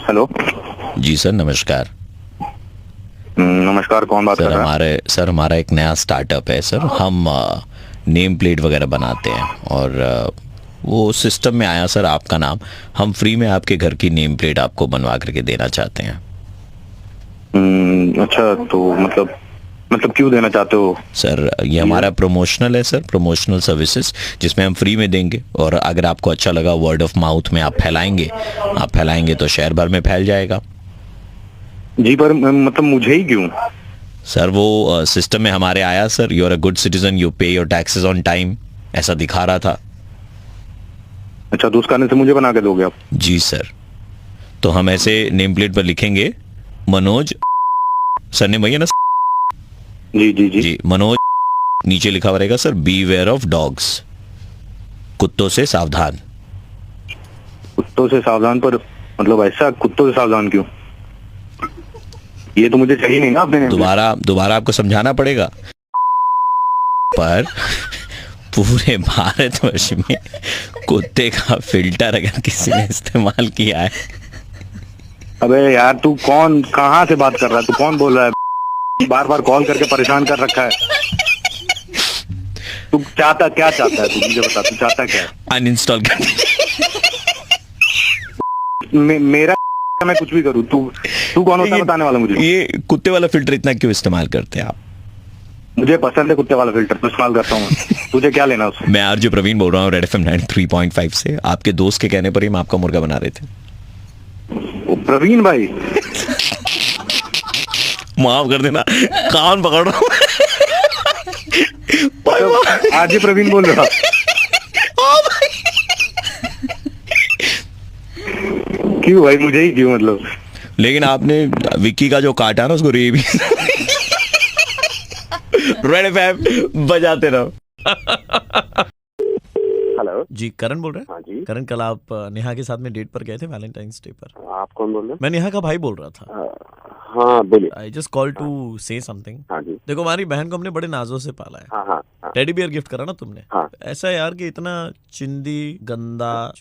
Hello जी sir, नमस्कार। नमस्कार, कौन बात कर रहा है? हमारा एक नया स्टार्टअप है सर। हम नेम प्लेट वगैरह बनाते हैं और वो सिस्टम में आया सर आपका नाम। हम फ्री में आपके घर की नेम प्लेट आपको बनवा करके देना चाहते हैं। अच्छा, तो मतलब क्यों देना चाहते हो? सर ये हमारा प्रमोशनल है सर, प्रमोशनल सर्विसेज, जिसमें हम फ्री में देंगे। और अगर आपको अच्छा लगा, वर्ड ऑफ माउथ में आप फैलाएंगे तो शहर भर में फैल जाएगा। जी, पर मतलब मुझे ही क्यों? सर वो सिस्टम में हमारे आया sir, you are a good citizen, you pay your taxes on time, ऐसा दिखा रहा था। अच्छा, तो उस कारण से मुझे बना के दोगे आप? जी सर। तो हम ऐसे नेम प्लेट पर लिखेंगे मनोज, सर ने भैया ना? जी जी जी जी, मनोज। नीचे लिखा हुआ रहेगा sir, beware of dogs, कुत्तों से सावधान। कुत्तों से सावधान? पर मतलब ऐसा कुत्तों से सावधान क्यों? ये तो मुझे चाहिए नहीं ना आपने। दोबारा आपको समझाना पड़ेगा। पर पूरे भारतवर्ष में कुत्ते का फिल्टर अगर किसी ने इस्तेमाल किया है। अबे यार, तू कौन, कहाँ से बात कर रहा है? तू कौन बोल रहा है? बार बार कॉल करके परेशान कर रखा है। तू क्या चाहता है? तू मुझे बता, तू चाहता क्या है? अनइंस्टॉल कर मेरा मैं कुछ भी करूँ, तू कौन होता है बताने वाला मुझे? ये कुत्ते वाला फिल्टर इतना क्यों इस्तेमाल करते हैं आप? मुझे पसंद है कुत्ते वाला फिल्टर, तो इस्तेमाल करता हूँ। तुझे क्या लेना उससे? मैं आरजे प्रवीण बोल रहा हूँ, रेड एफएम 93.5 से। आपके दोस्त के कहने पर ही हम आपका मुर्गा बना रहे थे। ओ प्रवीण भाई, माफ कर देना, कान पकड़ रहा हूँ। आरजे प्रवीण बोल रहा। क्यों भाई, मुझे ही क्यों मतलब? लेकिन आपने विक्की का जो काटा ना, उसको रेबी। रेड एफएम बजाते रहो। हेलो जी, करण बोल रहे हैं? हाँ जी। करण, कल आप नेहा के साथ में डेट पर गए थे, वैलेंटाइंस डे पर। आप कौन बोल रहे मैं नेहा का भाई बोल रहा था। हैं? हाँ बोलिए। I just call to say something. हाँ जी। देखो, हमारी बहन को हमने बड़े नाजों से पाला है। हाँ हाँ हाँ टेडी बियर गिफ्ट करा ना तुमने। हाँ। ऐसा है यार कि इतना चिंदी गंदा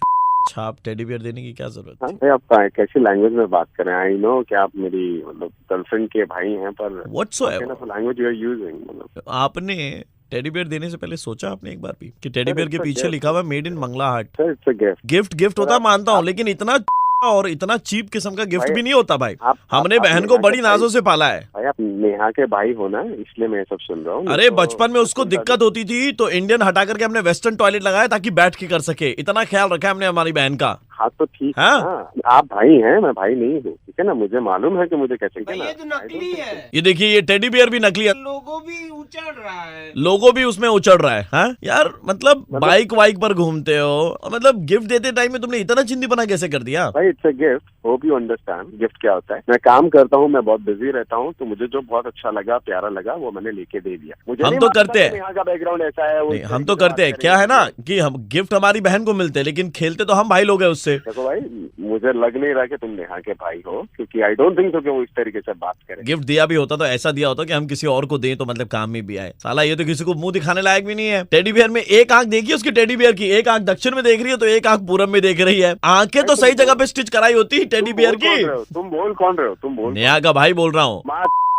छाप टेडी बियर देने की क्या जरूरत हाँ, थी? भाई आप कैसी लैंग्वेज में बात कर रहे हैं? आई नो कि आप मेरी मतलब गर्लफ्रेंड के भाई हैं, पर whatsoever language you are using, मतलब आपने टेडी बियर देने से पहले सोचा आपने एक बार भी कि टेडी बियर के पीछे लिखा हुआ made in Mangla Haat? Sir it's a gift. Gift होता मानता हूँ, लेकिन इतना और इतना चीप किस्म का गिफ्ट भी नहीं होता भाई। हमने बहन को बड़ी नाजों से पाला है। भाई आप नेहा के भाई हो ना, इसलिए मैं सब सुन रहा हूँ। अरे बचपन में उसको दिक्कत होती थी तो इंडियन हटा करके हमने वेस्टर्न टॉयलेट लगाया ताकि बैठ के कर सके। इतना ख्याल रखा है हमने हमारी बहन का। हाँ तो ठीक है। हाँ? आप भाई हैं, मैं भाई नहीं हूँ, ठीक है ना? मुझे मालूम है कि मुझे कैसे कहना। ये तो नकली है। ये देखिए, ये टेडी बियर भी नकली है। लोगो भी उचड़ रहा है। लोगो भी उसमें उचड़ रहा है। हाँ यार, मतलब बाइक वाइक पर घूमते हो, मतलब गिफ्ट देते टाइम में तुमने इतना चिंदीपना कैसे कर दिया? भाई it's a gift, hope you understand gift क्या होता है। मैं काम करता हूँ, मैं बहुत बिजी रहता हूँ, तो मुझे जो बहुत अच्छा लगा, प्यारा लगा, वो मैंने लेके दे दिया। मुझे हम तो करते हैं। यहाँ का बैकग्राउंड ऐसा है, नहीं, हम तो करते हैं। क्या है ना कि हम गिफ्ट हमारी बहन को मिलते हैं, लेकिन खेलते तो हम भाई लोग हैं उससे। देखो भाई, मुझे लग नहीं रहा कि तुम नेहा के भाई हो, क्योंकि आई डोंट थिंक सो कि वो इस तरीके से बात करे। गिफ्ट दिया भी होता तो ऐसा दिया होता कि हम किसी और को दें तो मतलब काम में भी आए। साला ये तो किसी को मुंह दिखाने लायक भी नहीं है। टेडी बियर में एक आंख देखी उसकी, टेडी बियर की एक आंख दक्षिण में देख रही है तो एक आंख पूरब में देख रही है। आंखें तो सही जगह पे स्टिच कराई होती टेडी बियर की। तुम बोल कौन रहे हो? तुम बोल। नेहा का भाई बोल रहा हूँ।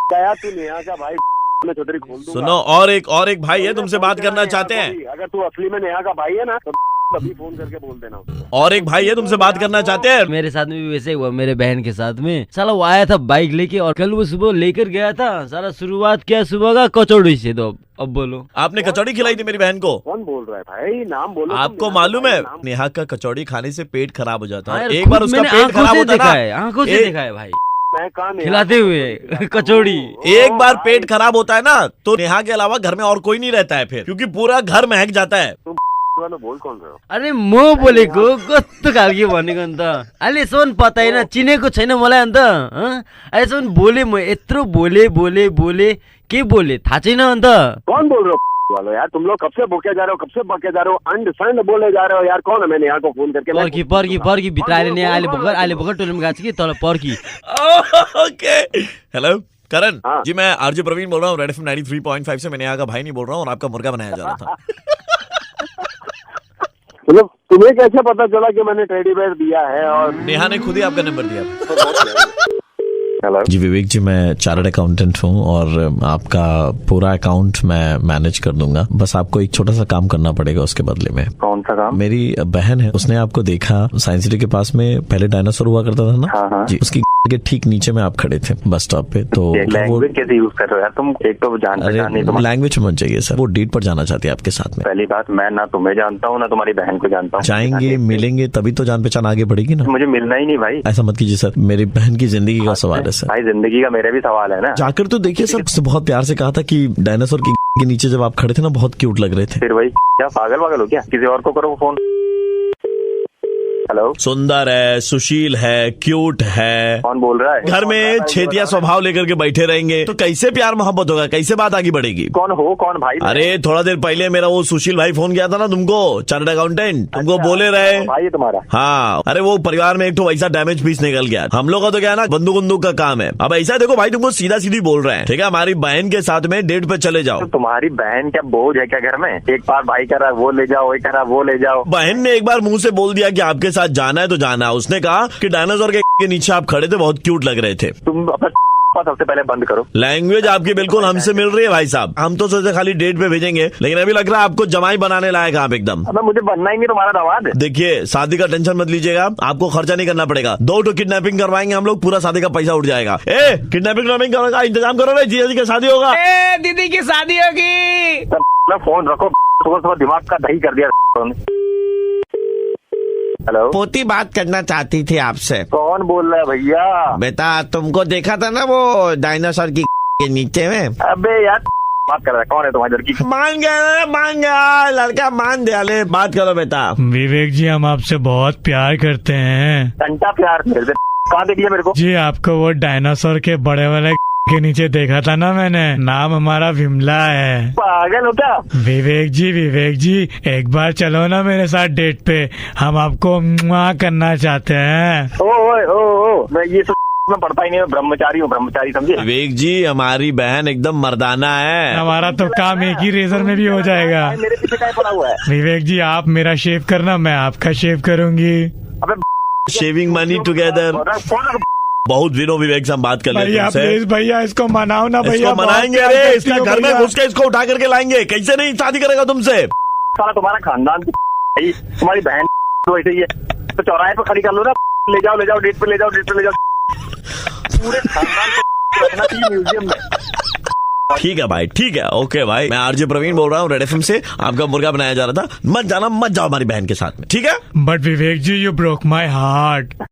गया तू नेहा का भाई, मैं चौधरी खोल दूंगा। सुनो, और एक भाई है तुमसे बात करना चाहते हैं। अगर तू असली में नेहा का भाई है ना, तो अभी फोन करके बोल देना उसको। और एक भाई है तुमसे बात करना चाहते हैं। मेरे साथ में भी वैसे ही हुआ, मेरे बहन के साथ में। साला वो आया था बाइक लेके और कल वो सुबह लेकर गया था। साला शुरुआत किया सुबह का कचौड़ी से। तो अब बोलो, आपने कचौड़ी खिलाई थी मेरी बहन को? कौन बोल रहा है भाई? नाम बोलो। आपको मालूम है नेहा का कचौड़ी खाने से पेट खराब हो जाता है। हाँ, एक बार उसका पेट खराब होता देखा ना, है, आंखों से देखा है भाई, मैं कहाँ खिलाते हुए कचौड़ी। एक बार पेट खराब होता है ना तो नेहा के अलावा घर में और कोई नहीं रहता है फिर, क्योंकि पूरा घर महक जाता है। बोल कौन रहे हो? अरे म बोलेको कस्तो खालको भनेको अन्त अहिलेसम्म पता होइन, चिनेको छैन मलाई अन्त। अहिलेसम्म बोले, म यत्रो बोले के बोले थाहा छैन अन्त। कौन बोल रहे हो वालो यार? तुम लोग कब से भूखे जा रहे हो, अंडरस्टैंड बोले जा रहे हो यार। कौन है? मैंने यहाँ को फोन करके पर्की भित्र आएर नि अहिले भर्खर टोलमा गएको छु कि तल पर्की। ओके, हेलो करण। हाँ। जी, मैं आरजे प्रवीण बोल रहा हूँ, रेड एफएम 93.5 से। मैंने यहाँ का भाई नहीं बोल रहा हूँ और आपका मुर्गा बनाया जा रहा था। मतलब तुम्हें कैसे पता चला कि मैंने टेडी बेयर दिया है? और नेहा ने खुद ही आपका नंबर दिया। हेलो जी विवेक जी, मैं चार्टर्ड अकाउंटेंट हूँ और आपका पूरा अकाउंट मैं मैनेज कर दूंगा। बस आपको एक छोटा सा काम करना पड़ेगा उसके बदले में। कौन सा काम? मेरी बहन है, उसने आपको देखा साइंस सिटी के पास में, पहले डायनासोर हुआ करता था ना। हाँ हाँ। जी, उसकी के ठीक नीचे में आप खड़े थे बस स्टॉप पे। तो लैंग्वेज कैसे यूज कर रहे हो यार तुम? एक तो जान पहचान नहीं तुम्हारी। लैंग्वेज मत जाइए सर, वो डेट पर जाना चाहती है आपके साथ में। पहली बात, मैं ना तुम्हें जानता हूँ ना तुम्हारी बहन को जानता हूँ। जाएंगे मिलेंगे तभी तो जान पहचान आगे बढ़ेगी ना। मुझे मिलना ही नहीं भाई। ऐसा मत कीजिए सर, मेरी बहन की जिंदगी का सवाल है सर। भाई जिंदगी का मेरा भी सवाल है ना। जाकर तो देखिए सर, उसने बहुत प्यार से कहा था कि डायनासोर के नीचे जब आप खड़े थे ना, बहुत क्यूट लग रहे थे। फिर वही क्या पागल हो क्या? किसी और को करो फोन। हेलो, सुंदर है, सुशील है, क्यूट है, कौन बोल रहा है? घर में छेतिया स्वभाव लेकर के बैठे रहेंगे तो कैसे प्यार मोहब्बत होगा, कैसे बात आगे बढ़ेगी? कौन हो? कौन भाई? अरे थोड़ा देर पहले मेरा वो सुशील भाई फोन किया था ना तुमको, चार्टर्ड अकाउंटेंट, तुमको बोले रहे। भाई है तुम्हारा? हाँ, अरे वो परिवार में एक तो वैसा डैमेज पीस निकल गया। हम लोग का तो क्या है ना, बंदूक का काम है। अब ऐसा देखो भाई, तुमको सीधा सीधी बोल रहे हैं, ठीक है? हमारी बहन के साथ में डेट पे चले जाओ। तो तुम्हारी बहन क्या बोझ है क्या घर में? एक बार भाई कह रहा है वो ले जाओ, वही कह रहा है वो ले जाओ। बहन ने एक बार मुंह से बोल दिया कि आपके साथ जाना है तो जाना। उसने कहा कि डायनासोर के नीचे आप खड़े थे, बहुत क्यूट लग रहे थे। तुम अपना सबसे पहले बंद करो। लैंग्वेज आपकी बिल्कुल हमसे मिल रही है भाई साहब। हम तो सोचे खाली डेट पे भेजेंगे, लेकिन अभी लग रहा है आपको जमाई बनाने लायक आप एकदम। अब मुझे बनना ही नहीं तुम्हारा दामाद। देखिए, शादी का टेंशन मत लीजिएगा, आपको खर्चा नहीं करना पड़ेगा। 2 किडनैपिंग करवाएंगे हम लोग, पूरा शादी का पैसा उठ जाएगा। किडनैपिंग का इंतजाम करो रे, जीजा जी की शादी होगा। दीदी की शादी होगी। फोन रखो, सुबह दिमाग का दही कर दिया। हेलो, पोती बात करना चाहती थी आपसे। कौन बोल रहा है भैया? बेटा, तुमको देखा था ना वो डायनासोर के नीचे में। अबे यार बात कर रहा है, कौन है तुम्हारी लड़की? मान गया लड़का, मान दिया। ले बात करो बेटा। विवेक जी, हम आपसे बहुत प्यार करते हैं। घंटा प्यार मेरे से कहाँ देख लिया मेरे को? जी, आपको वो डायनासोर के बड़े वाले के नीचे देखा था ना मैंने। नाम हमारा विमला है। पागल हो क्या? विवेक जी, एक बार चलो ना मेरे साथ डेट पे, हम आपको मुआ करना चाहते हैं। ओ, मैं ये सब में पढ़ता ही नहीं, ब्रह्मचारी हूँ, ब्रह्मचारी समझे? विवेक जी, हमारी बहन एकदम मर्दाना है। हमारा तो काम एक ही रेजर में भी हो जाएगा। मेरे पीछे क्या पड़ा हुआ है? विवेक जी, आप मेरा शेव करना, मैं आपका शेव करूंगी। अबे शेविंग मनी टुगेदर। बहुत दिनों विवेक से हम बात कर लेते भैया हैं। प्लीज भैया, इसको मनाओ ना भैया। इसको मनाएंगे, बहुत अरे प्यार इसका करती हो घर में भैया। घुस के इसको उठा करके लाएंगे। कैसे नहीं शादी करेगा तुमसे? साला तुम्हारा खानदान तुम्हारी बहन तो ऐसे ही है, तो चौराहे पे खड़ी कर लो ना। ले जाओ डेट पे ले जाओ। पूरे खानदान को रखना चाहिए म्यूजियम में। ठीक है भाई, ठीक है, ओके भाई। मैं आरजे प्रवीण बोल रहा हूँ, रेड एफएम से। आपका मुर्गा बनाया जा रहा था। मत जाओ हमारी बहन के साथ में, ठीक है? But Vivek ji, you broke my heart.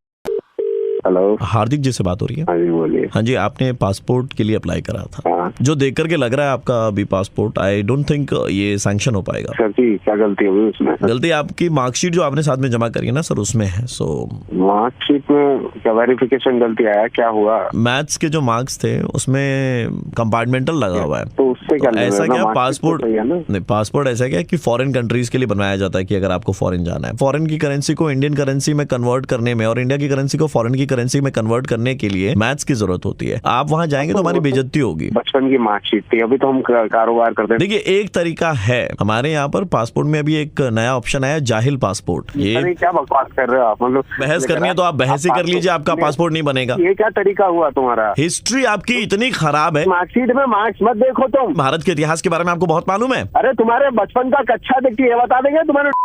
Hello, Hardik ji से बात हो रही है? हाँ जी बोलिए। हाँ जी, आपने पासपोर्ट के लिए अप्लाई करा था। हाँ। जो देख करके लग रहा है आपका अभी पासपोर्ट, आई डोंट थिंक ये सैंक्शन हो पाएगा। सर जी, क्या गलती हुई उसमें? गलती आपकी मार्कशीट जो आपने साथ में जमा करी है ना सर, उसमें है। सो मार्कशीट में क्या वेरिफिकेशन गलती आया? क्या हुआ? मैथ्स के जो मार्क्स थे उसमें कंपार्टमेंटल लगा हुआ है। तो उससे क्या लेना ऐसा देना? क्या, मार्कशीट पासपोर्ट तो सही है ना? नहीं, पासपोर्ट ऐसा क्या कि फॉरेन कंट्रीज के लिए बनवाया जाता है कि अगर आपको फॉरेन जाना है, फॉरेन की करेंसी को इंडियन करेंसी में कन्वर्ट करने में और इंडिया की करेंसी को फॉरेन की करेंसी में कन्वर्ट करने के लिए मैथ्स की जरूरत होती है। आप वहां जाएंगे तो हमारी बेइज्जती होगी। बचपन की मार्कशीट थी, अभी तो हम कारोबार करते हैं। देखिए, एक तरीका है हमारे यहाँ पर पासपोर्ट में, अभी एक नया ऑप्शन आया, जाहिल पासपोर्ट। ये अरे क्या बकवास कर रहे हो आप? मतलब बहस करनी है तो आप बहस ही कर लीजिए, आपका पासपोर्ट नहीं बनेगा। ये क्या तरीका हुआ तुम्हारा? हिस्ट्री आपकी इतनी खराब है। मार्कशीट में मार्क्स मत देखो तुम। भारत के इतिहास के बारे में आपको बहुत मालूम है। अरे तुम्हारे बचपन का कक्षा देखिए, ये बता देंगे तुम्हारे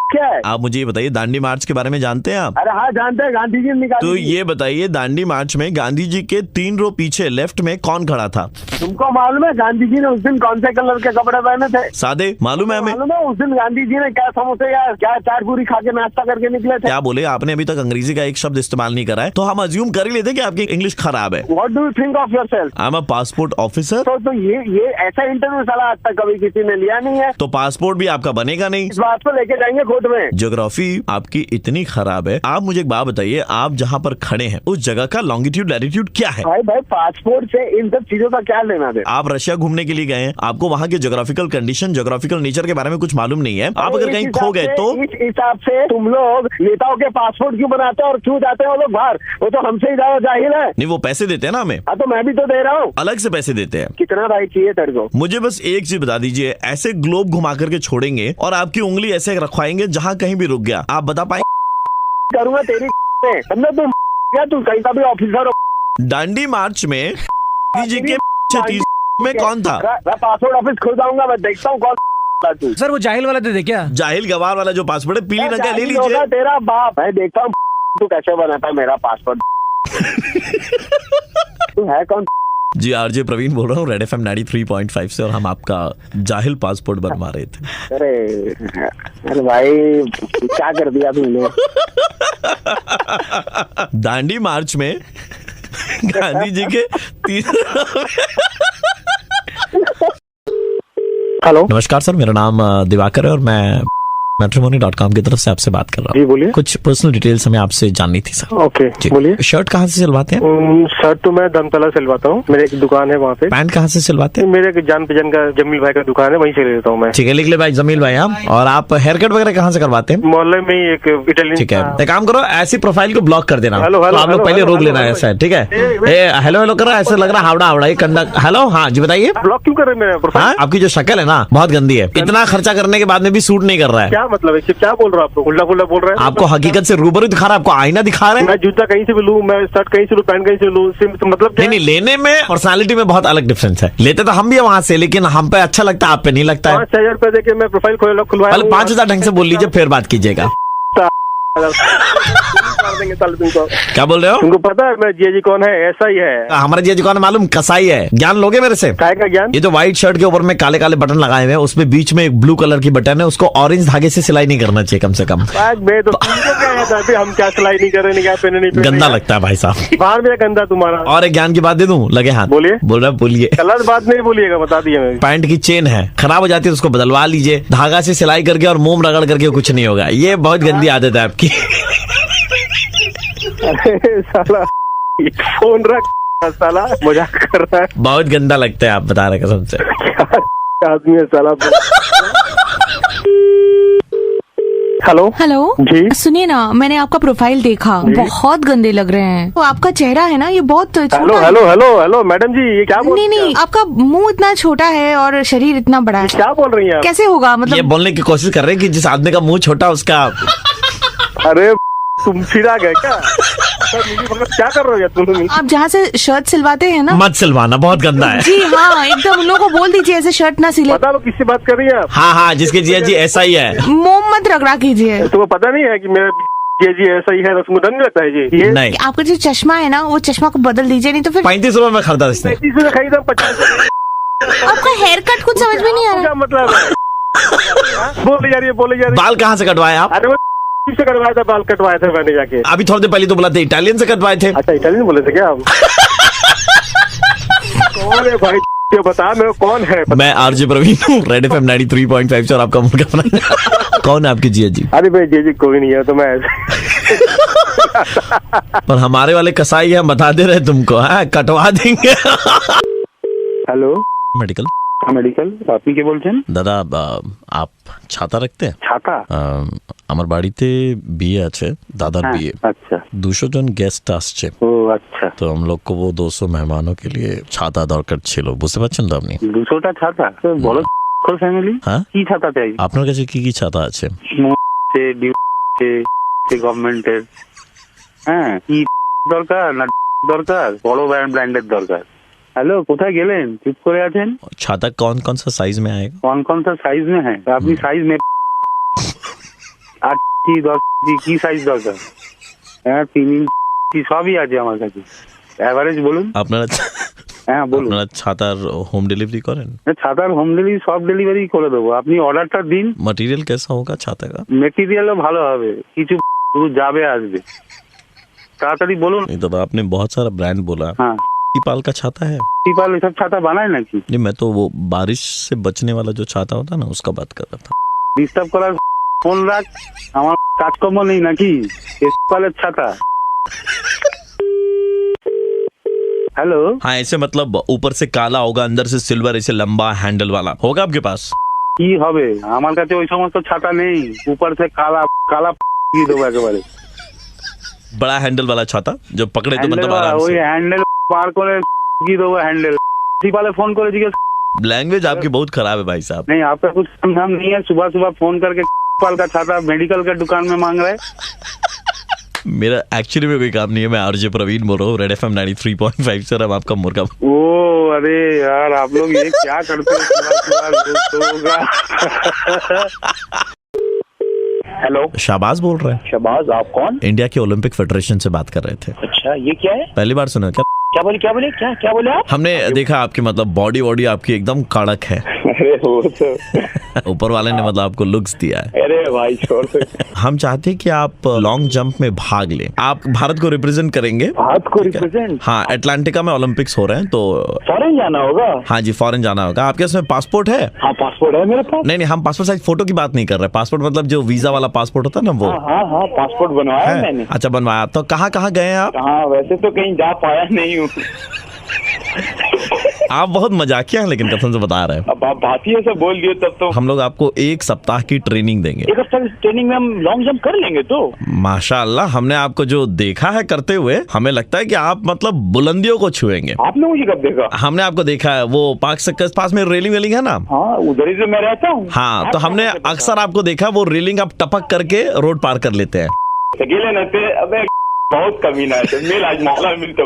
क्या है? आप मुझे ये बताइए, दांडी मार्च के बारे में जानते हैं आप? अरे हाँ जानते हैं, गांधी जी ने निकाली तो थी। ये बताइए, दांडी मार्च में गांधी जी के 3 रो पीछे लेफ्ट में कौन खड़ा था? तुमको मालूम है गांधी जी ने उस दिन कौन से कलर के कपड़े पहने थे? सादे, मालूम है हमें। मालूम है उस दिन गांधी जी ने क्या समोसे या क्या चाट पूरी खा के नाश्ता करके निकले थे? क्या बोले? आपने अभी तक अंग्रेजी का एक शब्द इस्तेमाल नहीं करा है, तो हम अज्यूम कर ही लेते कि आपकी इंग्लिश खराब है। What do you think of yourself? I am a passport officer. तो ये ऐसा इंटरव्यू साला आज तक कभी किसी ने लिया नहीं है। तो पासपोर्ट भी आपका बनेगा नहीं। इस बात को लेके जाएंगे कोर्ट में। ज्योग्राफी आपकी इतनी खराब है। आप मुझे एक बात बताइए, आप जहाँ पर खड़े हैं उस जगह का लॉन्गिट्यूड लैटिट्यूड क्या है? भाई पासपोर्ट से इन सब चीजों का क्या लेना दे? आप रशिया घूमने के लिए गए हैं, आपको वहाँ के ज्योग्राफिकल कंडीशन, ज्योग्राफिकल नेचर के बारे में कुछ मालूम नहीं है। आप अगर कहीं खो गए तो इस हिसाब से तुम लोग नेताओं के पासपोर्ट क्यों बनाते हो और क्यों जाते हैं वो लोग बाहर? वो तो हमसे ही ज्यादा जाहिल है। नहीं, वो पैसे देते हैं ना हमें। हाँ तो मैं भी तो दे रहा हूँ। अलग से पैसे देते हैं। कितना भाई चाहिए तेरे को? मुझे बस एक चीज बता दीजिए, ऐसे ग्लोब घुमा करके छोड़ेंगे और आपकी उंगली ऐसे रखवाएंगे में जहाँ कहीं भी रुक गया, आप बता पाए? करूंगा तेरी समझो तुम क्या, तू कहीं का भी ऑफिसर हो। दांडी मार्च में जी के 30 में कौन था? मैं पासपोर्ट ऑफिस खुल जाऊंगा, मैं देखता हूँ कौन तू। सर वो जाहिल वाला दे दे क्या? जाहिल गवार वाला जो पासपोर्ट है, पीली रंग का ले जाहिल होगा लीजिए। तेरा बाप, मैं देखता हूँ तू कैसे बनाता है मेरा पासपोर्ट। तू है कौन? जी आरजे प्रवीण बोल रहा हूँ रेड एफएम 93.5 से, और हम आपका जाहिल पासपोर्ट बनवा रहे थे। अरे भाई क्या कर दिया तुमने? दांडी मार्च में गांधी जी के हेलो नमस्कार सर, मेरा नाम दिवाकर है और मैं मैट्रिमोनी.com की तरफ से आपसे बात कर रहा जी बोलिए। हूँ। कुछ पर्सनल डिटेल्स हमें आपसे जाननी थी सर। ओके जी। बोलिए। शर्ट कहाँ से सिलवाते हैं? शर्ट तो मैं धर्मतला सिलवाता हूँ, मेरे एक दुकान है वहाँ पे। पैंट कहाँ से सिलवाते हैं? मेरे एक जान पहचान का जमील भाई का दुकान है, वहीं से ले लेता हूँ मैं। ठीक है, लिख ले भाई जमील भाई आप। और आप हेयर कट वगैरह कहाँ से करवाते हैं? मोहल्ले में ही एक इटालियन। ठीक है, एक काम करो, ऐसी प्रोफाइल को ब्लॉक कर देना। हेलो, तो हेलो, आप लोग हेलो, पहले हेलो, रोक लेना हेलो, ऐसा है, ठीक है? हेलो हेलो करो, ऐसा लग रहा है हावड़ा हावड़ा ये कंधा। हेलो हाँ जी बताइए। ब्लॉक क्यों कर रहे हैं मेरा प्रोफाइल? हाँ, आपकी जो शक्ल है ना बहुत गंदी है, इतना खर्चा करने के बाद में भी सूट नहीं कर रहा है। क्या मतलब है? क्या बोल रहा हूँ? आपको उल्टा पुल्टा बोल रहे हैं? आपको हकीकत से रूबरू दिखा रहा है, आपको आईना दिखा रहे हैं। मैं जूता कहीं से भी लूँ, मैं शर्ट कहीं से लूँ, पैंट कहीं से लूँ, मतलब क्या? नहीं, लेने में पर्सनालिटी में बहुत अलग डिफरेंस है। लेते तो हम भी वहाँ से, लेकिन हम पे अच्छा लगता है, आप पे नहीं लगता है। 5,000 रुपए देके मैं प्रोफाइल खुलवाया। पहले 5,000 ढंग से बोल लीजिए, फिर बात कीजिएगा। कर देंगे साले तुमको। क्या बोल रहे हो? तुमको पता है मैं जी कौन है? ऐसा ही है हमारा जी कौन है मालूम? कसाई है। ज्ञान लोगे मेरे से? काय का ज्ञान? ये जो व्हाइट शर्ट के ऊपर में काले काले बटन लगाए हुए हैं, उसमें बीच में एक ब्लू कलर की बटन है, उसको ऑरेंज धागे से सिलाई नहीं करना चाहिए कम से कम। मैं तो तुमको क्या याद है? हम क्या सिलाई नहीं कर रहे, क्या पहने नहीं पहने? गंदा लगता है भाई साहब। बाहर में गंदा तुम्हारा। और एक ज्ञान की बात दे दूं? लगे हाथ। बोलिए। बोल रहा बोलिए। गलत बात नहीं बोलिएगा, बता दिया मैं। पैंट की चेन है, खराब हो जाती है, उसको बदलवा लीजिए। धागा से सिलाई करके और मोम रगड़ करके कुछ नहीं होगा। ये बहुत गंदी आदत है आपकी। अरे साला फोन रख, साला मजाक कर रहा है। बहुत गंदा लगता है, आप बता रहे कसम से। क्या आदमी है साला? हेलो हेलो जी। सुनिए ना, मैंने आपका प्रोफाइल देखा, बहुत गंदे लग रहे हैं। तो आपका चेहरा है ना, ये बहुत छोटा हेलो है। हेलो हेलो हेलो मैडम जी, ये क्या बोल नहीं नहीं, आपका मुंह इतना छोटा है और शरीर इतना बड़ा है। क्या बोल रही हैं आप? कैसे होगा ये मतलब? बोलने की कोशिश कर रहे हैं कि जिस आदमी का मुंह छोटा उसका। अरे तुम फिरा गए क्या? मतलब क्या कर रहे हो तुम? आप जहाँ से शर्ट सिलवाते हैं ना, मत सिलवाना, बहुत गंदा है। जी हाँ, एकदम उन लोगों को बोल दीजिए ऐसे शर्ट ना सिले। पता लो किससे बात कर रही हैं आप? हाँ हाँ, जिसके जिया जी ऐसा ही है। मोम मत रगड़ा कीजिए। तुम्हें पता नहीं है कि मेरा जी ऐसा ही है? तो तुमको डर नहीं लगता है जी? ये नहीं, आपका जो चश्मा है ना, वो चश्मा को बदल दीजिए, नहीं तो फिर 35 रुपए में खरीदा इसने। 35 में खरीदा, 50 आपका हेयर कट कुछ समझ में नहीं आ रहा। क्या मतलब है? बोले जा रही है, बोले जा रही है। बाल कहाँ से कटवाए आप? अरे वो से कटवाया था, बाल कटवाए थे मैंने जाके। अभी थोड़ी देर पहले तो बोला था इटालियन से कटवाए थे। अच्छा इटालियन बोले थे क्या आप? कौन है भाई? ये बता मेरे को कौन है? मैं आरजे प्रवीण हूँ रेड एफएम 93.5 से, और आपका मुर्गा बना। कौन है आपकी जिया जी? अरे भाई जी कोई नहीं है, तो मैं पर हमारे वाले कसाई है, बता दे रहे तुमको, हाँ कटवा देंगे। हेलो मेडिकल मेडिकल আপনি কে বলছেন? দাদা आप ছাতা রাখতে? ছাতা? আমার বাড়িতে বিয়ে আছে, দাদার বিয়ে। अच्छा 200 জন গেস্ট আসছে, ও अच्छा তো हम लोग को वो 200 मेहमानों के लिए ছাতা দরকার ছিল, বুঝতে পারছেন তো আপনি? 200টা ছাতা তো বড় ফ্যামিলি হ্যাঁ, কি ছাতা চাই? আপনার কাছে কি কি ছাতা আছে? সে গভর্নমেন্টের হ্যাঁ কি দরকার না দরকার? বড় ব্র্যান্ডের দরকার। हेलो কোথায় গেলেন? চুপ করে আছেন। छाता कौन कौन सा साइज में आएगा? कौन सा साइज में है? আপনি সাইজ में 8 কি 10 কি সাইজ দরকার? হ্যাঁ 3 ইঞ্চি সবই আছে আমার কাছে। এভারেজ বলুন। আপনারা হ্যাঁ বলুন। আপনারা ছাতার হোম ডিলিভারি করেন? ছাতার হোম ডেলিভারি সব ডেলিভারি করে দেবো, আপনি অর্ডারটা দিন। मटेरियल कैसा होगा छाता का? মেটেরিয়ালও ভালো হবে, কিছু শুধু যাবে আসবে। তাড়াতাড়ি বলুন। नहीं तो आपने बहुत सारा ब्रांड बोला। हाँ पाल का छाता है? টিপাল এসব ছাতা বানায় নাকি? नहीं, मैं तो वो बारिश से बचने वाला जो छाता होता है ना, उसका बात कर रहा था। ডিস্টার্ব করার ফোন রাখ, আমার কাজকর্ম নেই নাকি? টিপালের ছাতা। हेलो हाँ, ऐसे मतलब ऊपर से काला होगा, अंदर से सिल्वर, ऐसे लंबा हैंडल वाला होगा आपके पास? কি হবে? আমার কাছে ওই সমস্ত ছাতা নেই। উপর से काला काला দিয়ে দেবো একেবারে। बड़ा हैंडल वाला छाता जो पकड़े तो मतलब आराम ওই से। হ্যান্ডেল পার করে দিয়ে দেবো হ্যান্ডেল। টিপালে फोन করে জিজ্ঞেस। लैंग्वेज आपकी बहुत खराब है भाई साहब। नहीं आपका कुछ काम धाम नहीं है? सुबह सुबह फोन करके पाल का छाता मेडिकल का दुकान में मांग रहा है। मेरा एक्चुअली में कोई काम नहीं है। मैं आरजे प्रवीण बोल रहा हूँ, रेड एफएम 93.5 सर। हम आपका मुर्गा। ओ अरे यार, आप लोग ये क्या करते हो? हेलो, शाहबाज बोल रहे हैं। शहबाज, आप कौन? इंडिया के ओलंपिक फेडरेशन से बात कर रहे थे। अच्छा, ये क्या है? पहली बार सुना क्या? क्या बोले क्या बोले आप? हमने देखा आपकी मतलब बॉडी आपकी एकदम कड़क है। अरे वो तो ऊपर वाले ने मतलब आपको लुक्स दिया है। अरे भाई छोड़ दे। हम चाहते हैं कि आप लॉन्ग जंप में भाग लें। आप भारत को रिप्रेजेंट करेंगे। भारत को रिप्रेजेंट? हाँ, अटलांटिका में ओलंपिक्स हो रहे हैं तो फॉरेन जाना होगा। हाँ जी, फॉरेन जाना होगा। आपके इसमें पासपोर्ट है? हाँ, पासपोर्ट है मेरे पास। नहीं, हम पासपोर्ट साइज फोटो की बात नहीं कर रहे। पासपोर्ट मतलब जो वीजा वाला पासपोर्ट होता है ना, वो। हाँ, पासपोर्ट बनवाया है मैंने। अच्छा, बनवाया। तो कहाँ गए हैं आप? हाँ, वैसे तो कहीं जा पाया नहीं हूँ। आप बहुत मजाकिया हैं, लेकिन कसम से बता रहे हैं। अब आप भारतीय से बोल दिए तब तो। हम लोग आपको 1 सप्ताह की ट्रेनिंग देंगे। 1 हफ्ते की ट्रेनिंग में हम लॉन्ग जंप कर लेंगे तो? माशाअल्लाह, हमने आपको जो देखा है करते हुए, हमें लगता है कि आप मतलब बुलंदियों को छुएंगे। आपने मुझे कब देखा? हमने आपको देखा है, वो पार्क सर्कस पास में रेलिंग है ना। हाँ, उधर ही से मैं रहता हूँ। हाँ, तो हमने अक्सर आपको देखा, वो रेलिंग आप टपक करके रोड पार कर लेते हैं। अकेले नते, अबे बहुत कमीना है। मिल आज माला मिल तो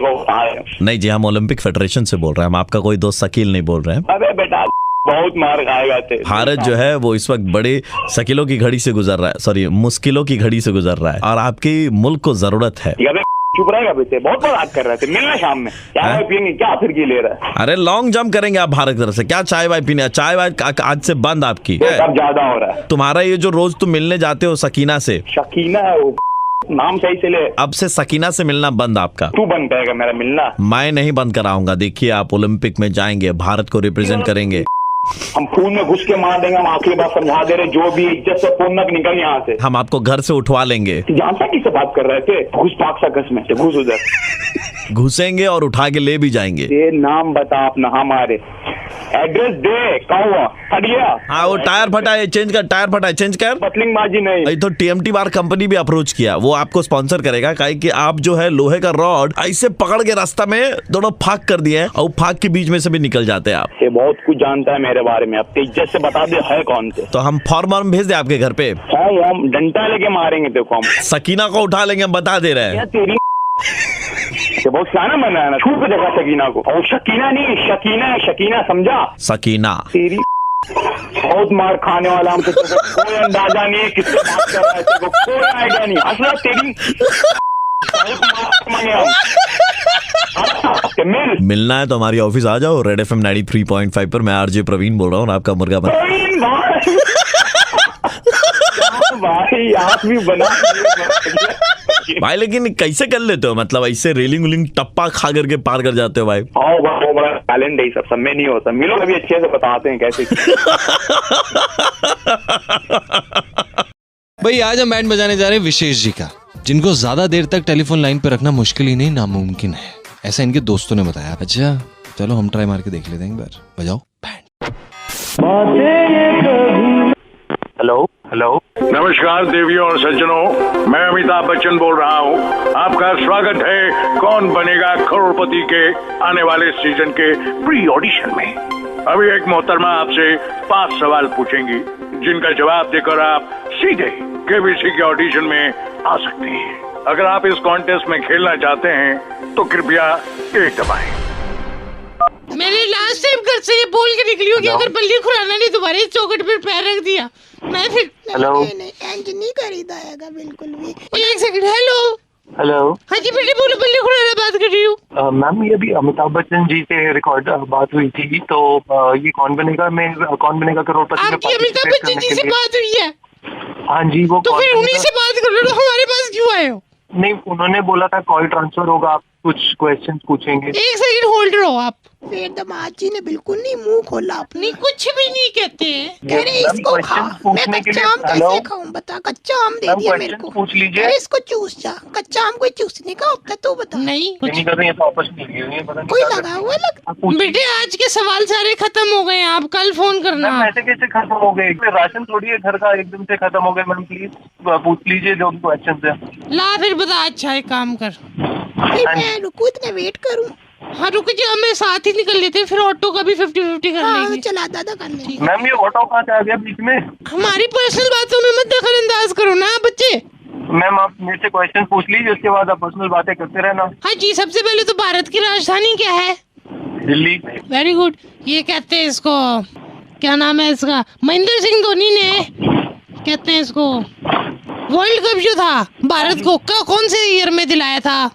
नहीं जी, हम ओलंपिक फेडरेशन से बोल रहे हैं। हम आपका कोई दोस्त शकील नहीं बोल रहे हैं। अबे बेटा, बहुत मार खाएगा। भारत जो है वो इस वक्त बड़े शकीलों की घड़ी से गुजर रहा है, सॉरी मुश्किलों की घड़ी से गुजर रहा है, और आपकी मुल्क को जरूरत है। चुप रहेगा बेटे, बहुत बात कर रहे थे। मिलना शाम में, चाय पियेंगे क्या? फिर की ले रहा है? अरे लॉन्ग जंप करेंगे आप भारत की तरफ से, क्या चाय वाय पीने? चाय वाय आज से बंद आपकी। सब ज्यादा हो रहा है तुम्हारा। ये जो रोज तुम मिलने जाते हो सकीना से, शकीना है वो, नाम सही से ले। अब से सकीना से मिलना बंद आपका। तू बंद करेगा मेरा मिलना? मैं नहीं बंद कराऊंगा। देखिए, आप ओलंपिक में जाएंगे, भारत को रिप्रेजेंट करेंगे। हम खून में घुस के मार देंगे। हम आखिरी बात समझा दे रहे, जो भी इज्जत से फोन तक निकल यहाँ से। हम आपको घर से उठवा लेंगे। जानता किससे बात कर रहे थे? घुस पाक सर्कस में, घुस उधर। घुसेंगे और उठा के ले भी जाएंगे। ये नाम बता अपना, हमारे एड्रेस दे। कहाँ हटिया? हाँ, वो टायर फटा है, चेंज कर। टायर फटा है, चेंज कर। बटलिंग बाजी नहीं। तो TMT बार कंपनी भी अप्रोच किया, वो आपको स्पॉन्सर करेगा। काहे कि आप जो है लोहे का रॉड ऐसे पकड़ के रास्ता में दोनों फाक कर दिए हैं, और फाक के बीच में से भी निकल जाते हैं आप। ये बहुत कुछ जानता है मेरे बारे में। अब इज्जत से बता दे है कौन से। तो हम फॉर्म भेज दे आपके घर पे। हम डंडा लेके मारेंगे देखो। हम सकीना को उठा लेंगे, हम बता दे रहे हैं। तेरी बहुत सियाना बना है ना, छू पे देखा सकीना को। और शकीना नहीं, शकीना है, शकीना समझा? सकीना तेरी बहुत मार खाने वाला। हमको कोई अंदाजा नहीं है किससे बात कर रहा है, तेरे को कोई आइडिया नहीं। असला तेरी मिलना है तो हमारी ऑफिस आ जाओ, रेड FM 93.5 पर। मैं आरजे प्रवीण बोल रहा हूँ, आपका मुर्गा भाई आप भी बना भाई। लेकिन कैसे कर लेते हो? मतलब ऐसे रेलिंग टप्पा खा करके पार कर जाते हो भाई। बड़ा टैलेंट है, सब में नहीं होता। मिलो अभी अच्छे से बताते हैं कैसे। भाई आज हम बैंड बजाने जा रहे हैं विशेष जी का, जिनको ज्यादा देर तक टेलीफोन लाइन पे रखना मुश्किल ही नहीं नामुमकिन है, ऐसा इनके दोस्तों ने बताया। अच्छा चलो हम ट्राई मार के देख लेते हैं, एक बार बजाओ बैंड। हेलो हेलो, नमस्कार देवियों और सज्जनों, मैं अमिताभ बच्चन बोल रहा हूँ। आपका स्वागत है कौन बनेगा करोड़पति के आने वाले सीजन के प्री ऑडिशन में। अभी एक मोहतरमा आपसे 5 सवाल पूछेंगी, जिनका जवाब देकर आप सीधे केबीसी के ऑडिशन में आ सकते हैं। अगर आप इस कॉन्टेस्ट में खेलना चाहते हैं तो कृपया 1 दबाएं। मैंने लास्ट टाइम घर से ये बोल के निकली हूँ कि अगर बल्ली खुराना नहीं तुम्हारे चौखट पर पैर रख दिया मैं फिर। हेलो, नहीं खरीदाएगा बिल्कुल भी। 1 सेकंड। Hello hello. हाँ जी बेटे बोलो, बल्ली खुराना बात कर रही हूँ। मैम ये अभी अमिताभ बच्चन जी से रिकॉर्ड बात हुई थी, तो ये कौन बनेगा करोड़पति में आपकी अमिताभ बच्चन जी से बात हुई है? हाँ जी, वो तो फिर उन्हीं से बात कर लो, हमारे पास क्यों आए हो? नहीं, उन्होंने बोला था कॉल ट्रांसफर होगा, आप कुछ क्वेश्चन पूछेंगे। 1 सेकंड होल्ड रहो आप। फिर दामाद जी ने बिल्कुल नहीं मुंह खोला अपने। कुछ भी नहीं कहते हैं। कह रहे इसको खा। मैं कच्चा आम कैसे खाऊं बता? कच्चा आम दे दिया मेरे को। पूछ लीजिए। इसको चूस जा। कच्चा आम कोई चूसने का होता तो बता। नहीं नहीं कर रही है तो आपस में कोई लगा हुआ बेटे आज के सवाल सारे खत्म हो गए, आप कल फोन करना। ऐसे कैसे खत्म हो गए? राशन थोड़ी है घर का एकदम से खत्म हो गए। मैम प्लीज पूछ लीजिए जो भी क्वेश्चन है। ला फिर बता। अच्छा एक काम कर, फिर मैं रुकू इतने वेट करूं? हाँ रुक जाओ, मैं साथ ही निकल लेते हैं, फिर ऑटो का भी 50-50 कर लेंगे। चला दादा कर लेंगे। मैम ये ऑटो कहाँ से आ गया बीच में? हमारी पर्सनल बातों में मत दखल अंदाज करो ना बच्चे। मैम आप मेरे से क्वेश्चन पूछ लीजिए, उसके बाद आप पर्सनल बातें करते रहना। हाँ जी, सबसे पहले तो भारत की राजधानी क्या है? दिल्ली। Very good. ये कहते हैं इसको, क्या नाम है इसका, महेंद्र सिंह धोनी ने कहते हैं इसको वर्ल्ड कप जो था भारत को कौन से ईयर में दिलाया था?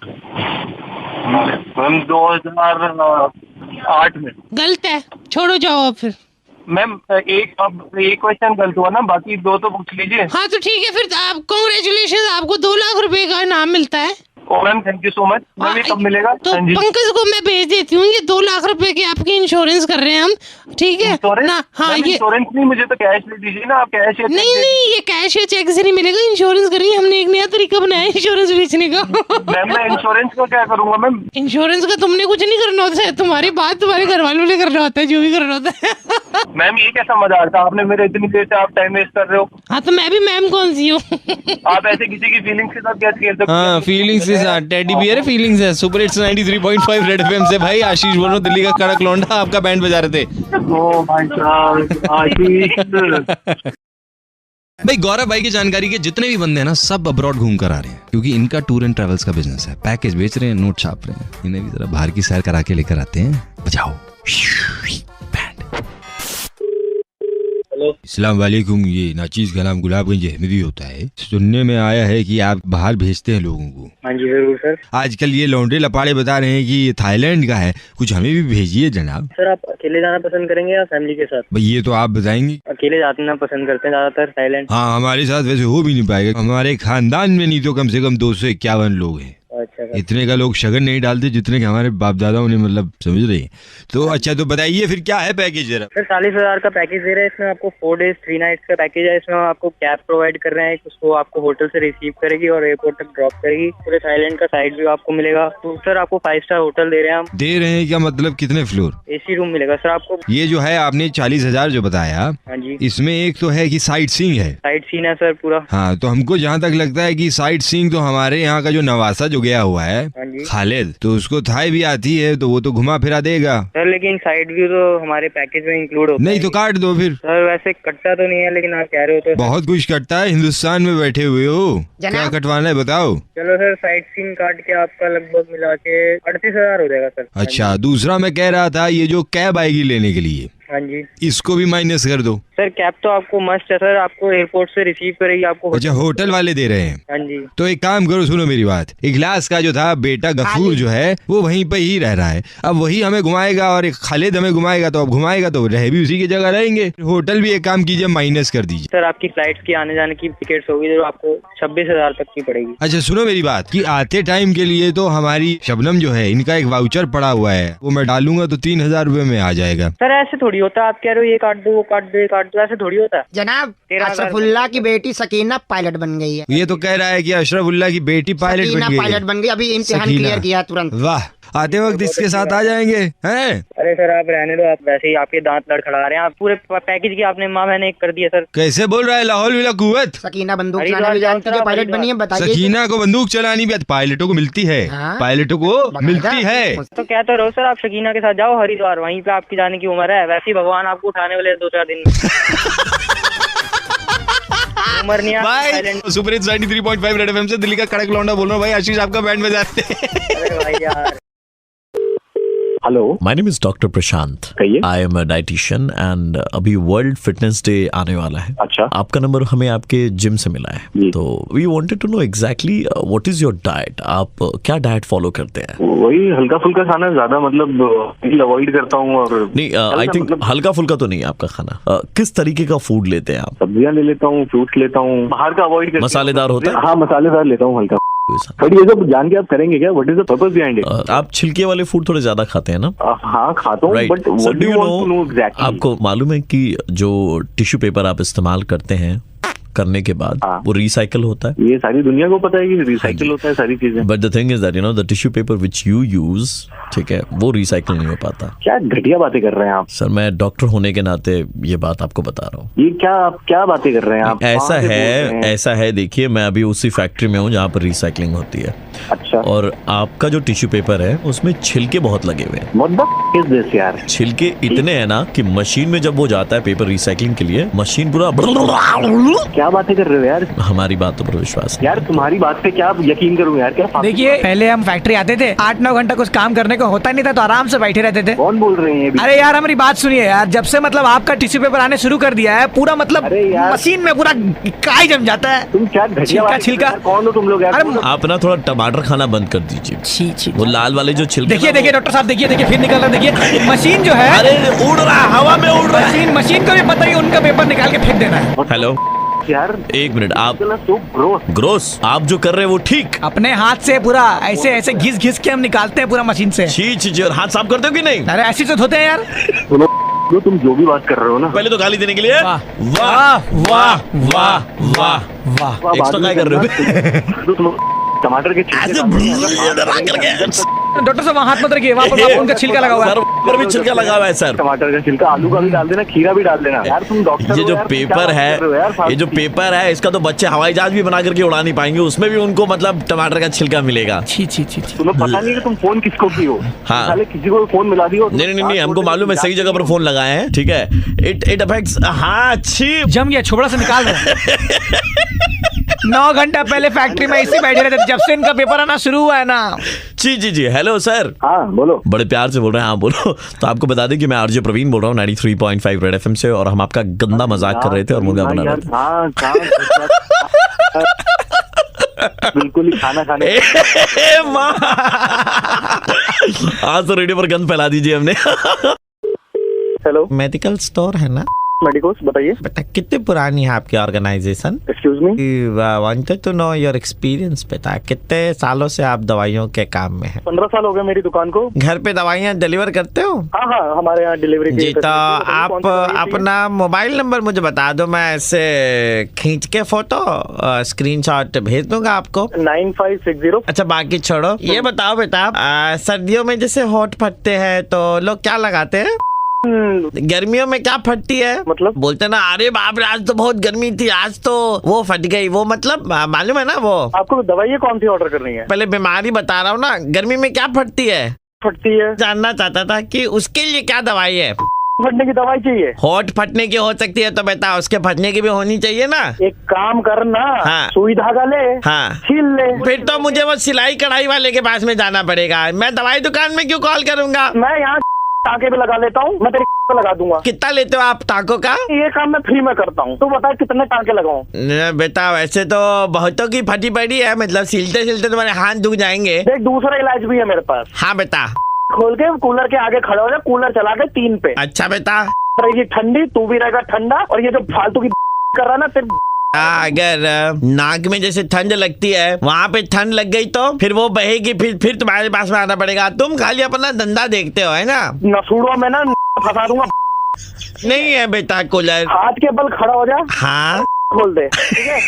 मैम 2008 में। गलत है, छोड़ो जाओ अब फिर। मैम एक क्वेश्चन गलत हुआ ना, बाकी 2 तो पूछ लीजिए। हाँ तो ठीक है फिर, आप कांग्रेचुलेशन, आपको 2 लाख रुपए का इनाम मिलता है। Oh ma'am thank you so much. Ma'am ये कब मिलेगा? तो पंकज को मैं भेज देती हूँ, ये 2 लाख रुपए की आपकी इंश्योरेंस कर रहे हैं हम, ठीक है ना? हाँ ये इंश्योरेंस नहीं, मुझे तो कैश दे दीजिए ना आप, कैश या नहीं ये कैश या चेक से नहीं मिलेगा, इंश्योरेंस करिए, हमने एक नया तरीका बनाया है इंश्योरेंस बेचने का। मैम मैं इंश्योरेंस का क्या करूँगा मैम? इंश्योरेंस का तुमने कुछ नहीं करना होता है, तुम्हारी बात तुम्हारे घर वालों ने करना होता है, जो भी करना होता है। मैम ये कैसा मजाक था आपने मेरे, इतनी देर से आप टाइम वेस्ट कर रहे हो। हाँ तो मैं भी मैम कौन सी हूँ? आप ऐसे किसी की फीलिंग्स के साथ क्या खेल सकते हैं? हाँ फीलिंग्स के साथ, टेडी बियर फीलिंग्स है। सुपर हिट्स 93.5 रेड एफएम से भाई आशीष बोलो, दिल्ली का कड़क लौंडा आपका बैंड बजा रहे थे। ओ भाई साहब आशीष। भाई गौरव भाई की जानकारी के जितने भी बंदे हैं ना, सब अब्रॉड घूम कर आ रहे हैं, क्योंकि इनका टूर एंड ट्रेवल्स का बिजनेस है। पैकेज बेच रहे हैं, नोट छाप रहे हैं, इन्हें भी जरा बाहर की सैर करा के लेकर आते हैं। बजाओ अस्सलाम वालेकुम, ये नाचीज का नाम गुलाबगंज अहमदी होता है। सुनने में आया है कि आप बाहर भेजते हैं लोगों को। हाँ जी जरूर सर। आजकल ये लौंडे लपाड़े बता रहे हैं कि ये थाईलैंड का है, कुछ हमें भी भेजिए जनाब। सर आप अकेले जाना पसंद करेंगे या फैमिली के साथ? भाई ये तो आप बताएंगे। अकेले जाना पसंद करते हैं ज्यादातर थाईलैंड। हाँ हमारे साथ वैसे हो भी नहीं पाएगा, हमारे खानदान में नहीं तो कम से कम 251 लोग हैं। अच्छा इतने का लोग शगन नहीं डालते जितने के हमारे बाप दादाओं ने, मतलब समझ रहे हैं। तो अच्छा तो बताइए फिर क्या है पैकेज जरा। सर 40,000 का पैकेज दे रहे हैं, इसमें आपको 4 days 3 nights का पैकेज है। इसमें आपको कैब प्रोवाइड कर रहे हैं, उसको आपको होटल से रिसीव करेगी और एयरपोर्ट तक ड्रॉप करेगी। पूरे थाईलैंड का साइड व्यू आपको मिलेगा। तो सर आपको 5 स्टार होटल दे रहे हैं हम। दे रहे हैं क्या मतलब कितने फ्लोर? AC रूम मिलेगा सर आपको। ये जो है आपने 40,000 जो बताया, हाँ जी, इसमें एक तो है कि साइट सीइंग है। साइट सीन है सर पूरा। हाँ तो हमको जहाँ तक लगता है कि साइट सीइंग तो हमारे यहाँ का जो नवासा जो गया हुआ है खालिद, तो उसको थाई भी आती है, तो वो तो घुमा फिरा देगा सर। लेकिन साइड व्यू तो हमारे पैकेज में इंक्लूड होता नहीं, तो काट दो फिर। सर वैसे कटता तो नहीं है, लेकिन आप कह रहे हो तो बहुत कुछ कटता है, हिंदुस्तान में बैठे हुए हो, क्या कटवाना है बताओ। चलो सर साइट सीन काट के आपका लगभग मिला के 38,000 हो जाएगा सर। अच्छा दूसरा मैं कह रहा था, ये जो कैब आएगी लेने के लिए, हाँ जी, इसको भी माइनस कर दो। सर कैब तो आपको मस्ट है सर, आपको एयरपोर्ट से रिसीव करेगी आपको। अच्छा होटल वाले दे रहे हैं। हाँ जी। तो एक काम करो, सुनो मेरी बात, इखलास का जो था बेटा गफूर जो है वो वहीं पे ही रह रहा है, अब वही हमें घुमाएगा और एक खालिद हमें घुमाएगा, तो अब घुमाएगा तो रह भी उसी की जगह रहेंगे। होटल भी एक काम कीजिए माइनस कर दीजिए। सर आपकी फ्लाइट्स की आने जाने की टिकट्स होगी जो आपको 26,000 तक की पड़ेगी। अच्छा सुनो मेरी बात, कि आते टाइम के लिए तो हमारी शबनम जो है, इनका एक वाउचर पड़ा हुआ है, वो मैं डालूंगा तो 3,000 रुपए में आ जाएगा। सर ऐसे थोड़ी होता है, आप कह रहे हो ये काट दो वो काट दो ये काट दो, ऐसे थोड़ी होता है जनाब। अशरफुल्ला की बेटी सकीना पायलट बन गई है। ये तो कह रहा है कि अशरफुल्ला की बेटी पायलट बन गई। अभी इम्तिहान क्लियर किया तुरंत। वाह, आते वक्त इसके साथ आ जाएंगे हैं? अरे सर आप रहने दो, आप वैसे ही आपके दांत लड़खड़ा रहे हैं। आप पूरे पैकेज की आपने माँ बहने एक कर दिया सर। कैसे बोल रहा है, लाहौल विला कुव्वत। सकीना बंदूक चलानी भी जानती है, पायलट बनी है, बताइए। सकीना को बंदूक चलानी भी पायलटों को मिलती है। पायलटों को मिलती है। तो कहते रहो सर, आप सकीना के साथ जाओ हरिद्वार, वहीं पे आपकी जाने की उम्र है। वैसे ही भगवान आपको उठाने वाले 2-4 दिन में। उम्र नहीं है। सुपर हिट्स 93.5 रेड एफएम से दिल्ली का कड़क लौंडा बोल रहा हूँ भाई, आशीष आपका बैंड बजाते हैं। अरे भाई यार। Hello, my name is doctor Prashant. I am a dietitian and अभी वर्ल्ड फिटनेस डे आने वाला है। अच्छा। आपका नंबर हमें आपके जिम से मिला है, तो we wanted to know exactly what is your diet. आप क्या डाइट फॉलो करते हैं? वही हल्का फुल्का खाना, ज्यादा मतलब अवॉइड करता हूँ। और नहीं, आई थिंक हल्का फुल्का तो नहीं आपका खाना। किस तरीके का फूड लेते हैं आप? सब्जियां ले लेता हूँ, फ्रूट्स लेता हूँ, बाहर का अवॉइड करता हूँ। मसालेदार होता है? हाँ मसालेदार लेता हूँ हल्का। बट ये सब जान के आप करेंगे क्या? What is the purpose behind it? आप छिलके वाले फूड थोड़े ज्यादा खाते हैं ना? हाँ खाता हूँ, but what do you want to know exactly? आपको मालूम है कि जो टिश्यू पेपर आप इस्तेमाल करते हैं करने के बाद वो रिसाइकल होता है। ये सारी दुनिया को पता है कि रिसाइकिल होता है सारी चीजें। But the thing is that the tissue paper which you use, ठीक है, वो रिसाइकिल नहीं हो पाता। क्या घटिया बातें कर रहे हैं आप सर, मैं डॉक्टर होने के नाते ये बात आपको बता रहा हूँ। ये क्या बातें कर रहे हैं आप? ऐसा है देखिए, मैं अभी उसी फैक्ट्री में हूँ जहाँ पर रिसाइकलिंग होती है। अच्छा। और आपका जो टिश्यू पेपर है उसमें छिलके बहुत लगे हुए हैं। यार छिलके इतने हैं ना कि मशीन में जब वो जाता है पेपर रिसाइकलिंग के लिए, मशीन पूरा क्या बातें कर रहे हो यार? हमारी बातों पर विश्वास यार, तुम्हारी बात पे क्या यकीन करूं यार? क्या देखिए, पहले हम फैक्ट्री आते थे, 8-9 घंटा कुछ काम करने को होता नहीं था, तो आराम से बैठे रहते थे। कौन बोल रहे हैं? अरे यार, हमारी बात सुनिए यार, जब से मतलब आपका टिश्यू पेपर आने शुरू कर दिया है, पूरा मतलब मशीन में पूरा काई जम जाता है। तुम क्या छिलका कौन हो तुम लोग यार? आप ना थोड़ा टमाटर खाना बंद कर दीजिए। वो लाल वाले जो छिलके, देखिए डॉक्टर साहब, देखिए फिर निकल रहा, देखिए मशीन जो है, अरे उड़ रहा है, हवा में उड़ रहा है। मशीन को भी पता ही उनका पेपर निकाल के फेंक देना है। हेलो यार, एक मिनट, आप ग्रोस आप जो कर रहे हैं वो ठीक? अपने हाथ से पूरा ऐसे घिस के हम निकालते हैं पूरा मशीन से। छी, और हाथ साफ करते हो कि नहीं? अरे ऐसे तो धोते हैं यार। तुम जो भी बात कर रहे हो ना, पहले तो गाली देने के लिए वाह। एक्स्ट्रा क्या कर रहे हो? टमाटर के डॉक्टर साहब हाथ मत रखिए, वहाँ पर उनका छिलका लगा हुआ है। सर, ऊपर भी छिलका लगा हुआ है सर। टमाटर का छिलका, आलू का भी डाल देना, खीरा भी डाल देना। यार तुम डॉक्टर, ये जो पेपर है इसका तो बच्चे हवाई जहाज भी बना करके उड़ा नहीं पाएंगे, उसमें भी उनको मतलब टमाटर का छिलका मिलेगा। छी। तुम्हें पता नहीं कि तुम फोन किसको की हो? हाँ, किसी को फोन मिला दियो। नहीं, हमको मालूम है, सही जगह पर फोन लगाए हैं, ठीक है। It affects. हाँ, अच्छी जम गया, छोबड़ा से निकाल दो। 9 घंटा पहले फैक्ट्री में इसी बैठे रहते थे, जब से इनका पेपर आना शुरू हुआ है ना। जी। Hello sir. हाँ बोलो। बड़े प्यार से बोल रहे हैं। हाँ बोलो। तो आपको बता दें कि मैं आरजे प्रवीण बोल रहा हूँ 93.5 रेड एफएम से, और हम आपका गंदा मजाक कर रहे थे और मुर्गा बना रहे थे। बिल्कुल ही खाना खाने। आज तो रेडियो पर गंद फैला दीजिए हमने। हेलो, मेडिकल स्टोर है ना? मेडिकोस, बताइए। बेटा, कितनी पुरानी है आपकी organization? Excuse me, wanted to know your experience. बेटा, कितने सालों से आप दवाइयों के काम में हैं? 15 साल हो गए मेरी दुकान को। घर पे दवाइयाँ डिलीवर करते हो? हाँ, हमारे यहाँ डिलीवरी जी। तो आप अपना मोबाइल नंबर मुझे बता दो, मैं ऐसे खींच के फोटो स्क्रीनशॉट भेज दूंगा आपको। 9560। अच्छा, बाकी छोड़ो, ये बताओ बेटा, सर्दियों में जैसे होठ फटते हैं तो लोग क्या लगाते हैं? गर्मियों में क्या फटती है? मतलब बोलते ना, अरे बाप रे, आज तो बहुत गर्मी थी, आज तो वो फट गई, वो मतलब मालूम है ना वो? आपको दवाई कौन सी ऑर्डर करनी है? पहले बीमारी बता रहा हूँ ना, गर्मी में क्या फटती है? जानना चाहता था कि उसके लिए क्या दवाई है। फटने की दवाई चाहिए? होठ फटने की हो सकती है तो बेटा उसके फटने की भी होनी चाहिए ना। एक काम करना, हाँ, सुई धागा ले, हाँ, छील ले। फिर तो मुझे वो सिलाई कढ़ाई वाले के पास में जाना पड़ेगा। मैं दवाई दुकान में क्यों कॉल करूँगा? मैं यहाँ टाँके पे लगा लेता हूँ, मैं तेरे पे लगा दूंगा। कितना लेते हो आप टाँकों का? ये काम मैं फ्री में करता हूँ। तो बता कितने टाँके लगाऊं? बेटा, वैसे तो बहुतों की फटी पड़ी है, मतलब सिलते तुम्हारे हाथ दुख जाएंगे। देख, दूसरा इलाज भी है मेरे पास। हाँ बेटा। खोल के कूलर के आगे खड़ा हो जा, कूलर चला के 3 पे। अच्छा बेटा। रहेगी ठंडी, तू भी रहेगा ठंडा, और ये जो फालतू की कर रहा ना तेरे, अगर नाक में जैसे ठंड लगती है, वहाँ पे ठंड लग गई तो फिर वो बहेगी, फिर तुम्हारे पास में आना पड़ेगा। तुम खाली अपना धंधा देखते हो, है ना? नसूड़ों में ना फंसा दूंगा। नहीं है बेटा कूलर। हाथ के बल खड़ा हो जा। हाँ, खोल दे, ठीक है?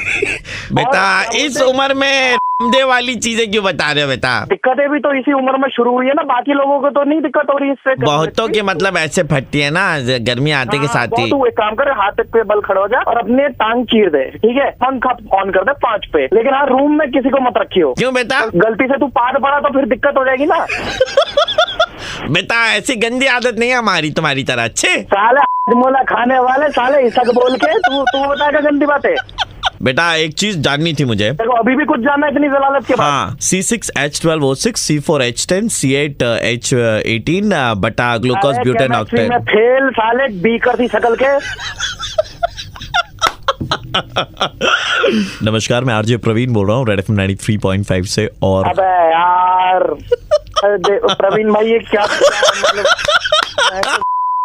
बेटा, इस उम्र में दे वाली चीजें क्यों बता रहे हो बेटा? दिक्कतें भी तो इसी उम्र में शुरू हुई है ना, बाकी लोगों को तो नहीं दिक्कत हो रही इससे। बहुतों की मतलब ऐसे फटती है ना गर्मी आते के साथ ही। तू एक काम कर, हाथ पे बल खड़ा हो जा और अपने टांग चीर दे, ठीक है? पंखा ऑन कर दे 5 पे, लेकिन हाँ रूम में किसी को मत रखियो। क्यों बेटा? गलती से तू पाद पड़ा तो फिर दिक्कत हो जाएगी ना। बेटा, ऐसी गंदी आदत नहीं है हमारी तुम्हारी तरह। अच्छे साले मोला खाने वाले साले इसक बोल के तू बताएगा गंदी बातें। बेटा, एक चीज जाननी थी मुझे। देखो, अभी भी कुछ जानना है इतनी जलालत के बाद? हाँ, C6H12O6 C4H10 C8H18 बटा ग्लूकोज ब्यूटेन ऑक्टेन। फेल साले बीकर थी शकल के। नमस्कार, मैं आरजे प्रवीण बोल रहा हूँ रेड एफएम 93.5 से। और अबे यार प्रवीण भाई, ये क्या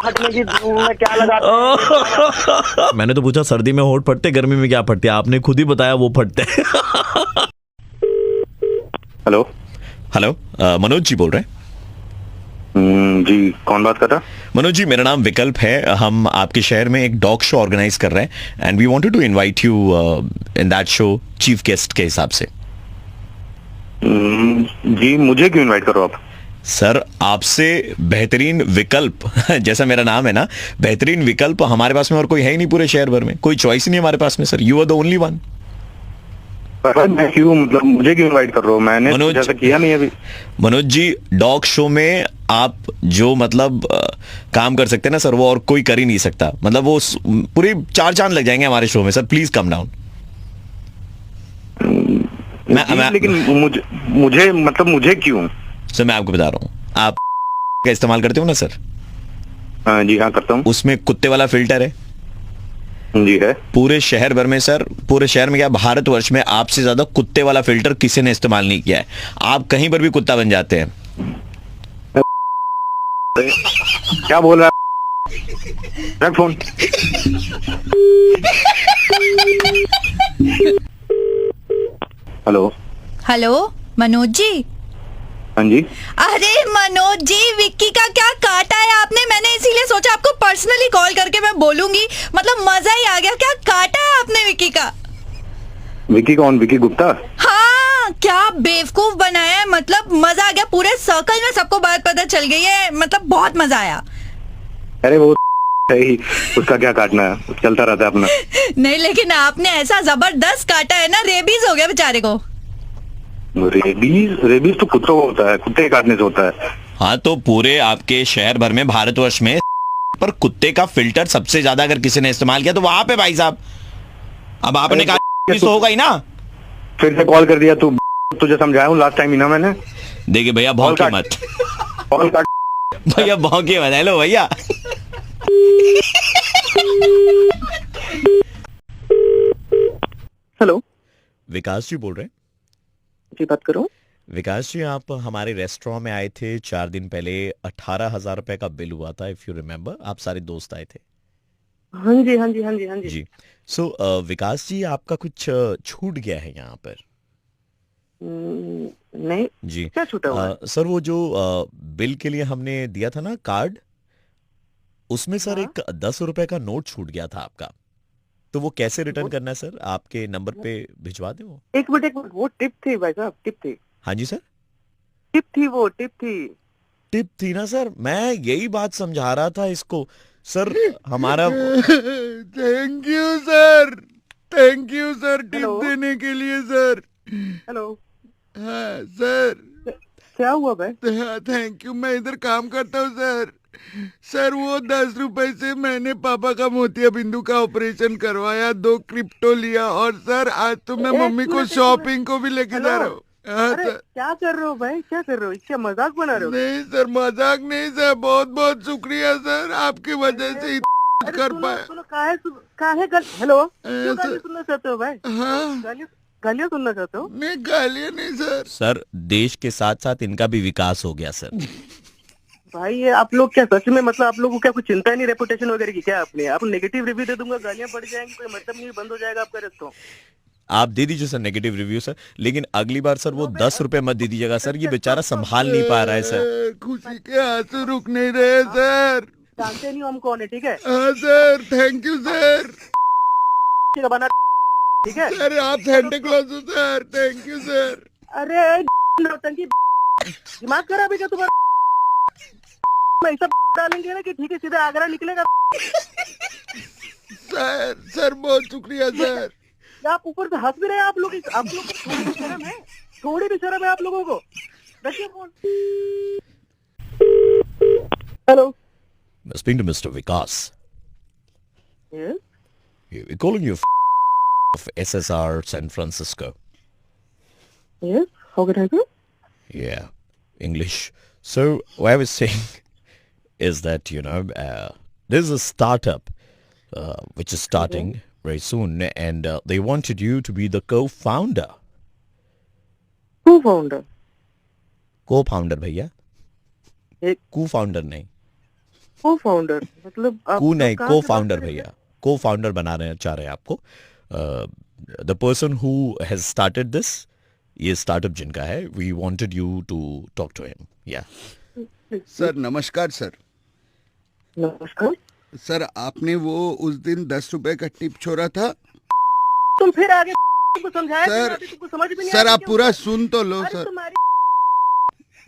फटने की में क्या लगा? मैंने तो पूछा सर्दी में होठ फटते, गर्मी में क्या फटते? आपने खुद ही बताया वो फटते। हेलो, मनोज जी बोल रहे हैं? जी, कौन बात कर रहा? मनोज जी, मेरा नाम विकल्प है। हम आपके शहर में एक डॉग शो ऑर्गेनाइज कर रहे हैं and we wanted to invite you in that show chief guest के हिसाब से। जी, मुझे क्यों इनवाइट करो आप? सर, आपसे बेहतरीन विकल्प जैसा मेरा नाम है ना, बेहतरीन विकल्प हमारे पास में और कोई है ही नहीं पूरे शहर भर में, कोई चॉइस ही नहीं हमारे पास में sir. You are the only one. मैं क्यों, मतलब मुझे क्यों इनवाइट कर रहे हो? मैंने मनोज, ऐसा किया नहीं अभी। मनोज जी, डॉग शो में आप जो मतलब काम कर सकते हैं ना सर, वो और कोई कर ही नहीं सकता। मतलब वो पूरे 4 चांद लग जाएंगे हमारे शो में सर। Please come down. लेकिन मुझे मतलब मुझे क्यों? सर मैं आपको बता रहा हूँ, आप का इस्तेमाल करते हो ना सर? जी हाँ, करता हूँ। उसमें कुत्ते वाला फिल्टर है? जी है। पूरे शहर भर में सर, पूरे शहर में क्या भारतवर्ष में आपसे ज्यादा कुत्ते वाला फिल्टर किसी ने इस्तेमाल नहीं किया है। आप कहीं पर भी कुत्ता बन जाते हैं। क्या बोल रहा है? रख phone. Hello hello, Manoj ji. हाँ जी। अरे मनोज जी, विक्की का क्या काटा है आपने? मैंने इसीलिए सोचा आपको पर्सनली कॉल करके मैं बोलूंगी। मतलब मजा ही आ गया। क्या काटा है आपने विक्की का? विक्की कौन? विक्की गुप्ता? हाँ, क्या बेवकूफ बनाया है। मतलब मजा आ गया। पूरे सर्कल में सबको बात पता चल गई है। मतलब बहुत मजा आया। अरे वो है ही, उसका क्या काटना है, चलता रहता है अपना। नहीं, लेकिन आपने ऐसा जबरदस्त काटा है ना, रेबीज हो गया बेचारे को। रेबीज तो कुत्तों को होता है, कुत्ते काटने से होता है। हाँ, तो पूरे आपके शहर भर में भारतवर्ष में पर कुत्ते का फिल्टर सबसे ज्यादा अगर किसी ने इस्तेमाल किया तो वहां पे भाई साहब, अब आपने कहा तो होगा ही ना। फिर से कॉल कर दिया तू, तुझे समझाया हूँ लास्ट टाइम ही ना मैंने। देखिए भैया, भौंके मत। कॉल काट भैया, भौंके मत। हेलो भैया। हेलो, विकास जी बोल रहे हैं? जी, बात करो। विकास जी, आप हमारे रेस्टोरेंट में आए थे 4 दिन पहले। 18,000 रुपए का बिल हुआ था, इफ यू रिमेम्बर। आप सारे दोस्त आए थे। हाँ जी, हाँ जी, हाँ जी, हाँ जी। जी। सो विकास जी, आपका कुछ छूट गया है यहाँ पर? नहीं जी। क्या छूटा हुआ है? सर, वो जो बिल के लिए हमने दिया था ना कार्ड, उसमें सर एक 10 रुपए का नोट छूट गया था आपका। तो वो कैसे रिटर्न करना है सर? आपके नंबर पे भिजवा दें वो? एक मिनट, वो टिप थी भाई साहब, टिप थी। हाँ जी सर। टिप थी, वो टिप थी। टिप थी ना सर, मैं यही बात समझा रहा था इसको सर। हमारा thank you sir, thank you sir tip देने के लिए सर। हेलो। हाँ सर। क्या हुआ भाई? थैंक यू, मैं इधर काम करता हूँ सर। सर, वो 10 रुपए से मैंने पापा का मोतिया बिंदु का ऑपरेशन करवाया, 2 क्रिप्टो लिया, और सर आज तो मैं मम्मी को शॉपिंग को भी लेके जा रहा हूँ। अरे क्या कर रहे हो भाई, क्या कर रहे हो? क्या मजाक बना रहे हो? नहीं सर, मजाक नहीं सर, बहुत बहुत शुक्रिया सर, आपकी वजह से कर पाया। हेलो, क्यों गाली सुनना चाहते हो भाई? हाँ, गालियाँ सुनना चाहते हो? नहीं, गालियाँ नहीं सर। सर, देश के साथ साथ इनका भी विकास हो गया सर। भाई, ये आप लोग क्या सच में, मतलब आप लोगों को क्या कुछ चिंता नहीं रेपुटेशन वगैरह की क्या? अपने आप नेगेटिव रिव्यू दे दूंगा, गालियां पड़ जाएंगी, कोई मतलब नहीं, बंद हो जाएगा आपका रेस्टोरेंट। आप दे दीजिए सर नेगेटिव रिव्यू सर, लेकिन अगली बार सर वो 10 रुपए मत दे दीजिएगा सर। ये बेचारा संभाल नहीं पा रहा है सर। खुशी के आंसू रुक नहीं रहे सर। जानते नहीं हम कौन है, ठीक है? हाँ सर, थैंक यू सर। ठीक है सर, आप सेंटा क्लॉज हो सर, थैंक यू सर। अरे नौटंकी, दिमाग खराब है क्या तुम्हारा? ऐसा डालेंगे ना कि ठीक है, सीधा आगरा निकलेगा। सर बहुत शुक्रिया सर। आप ऊपर से हंस भी रहे हैं। आप लोग थोड़ी भी शर्म है, थोड़ी भी शर्म है आप लोगों को। रखिए phone. Hello, Speaking to Mr. Vikas. Yes? We're calling you of SSR San Francisco. Yes, how can I help you? Yeah, English. So what I was saying is that, there's a startup which is starting very soon, and they wanted you to be the co-founder. Co-founder? Co-founder भैया, co-founder नहीं। Co-founder मतलब नहीं, co-founder भैया, co-founder बनाने चाह रहे हैं आपको। The person who has started this, ये startup जिनका है, we wanted you to talk to him. Yeah. Sir नमस्कार सर। नमस्कार सर, आपने वो उस दिन 10 रुपए का टिप छोड़ा था। तुम फिर आगे तुमको समझाया सर, तुमको समझ में नहीं सर आया आप क्यों? पूरा सुन तो लो अरे सर। तुम्हारी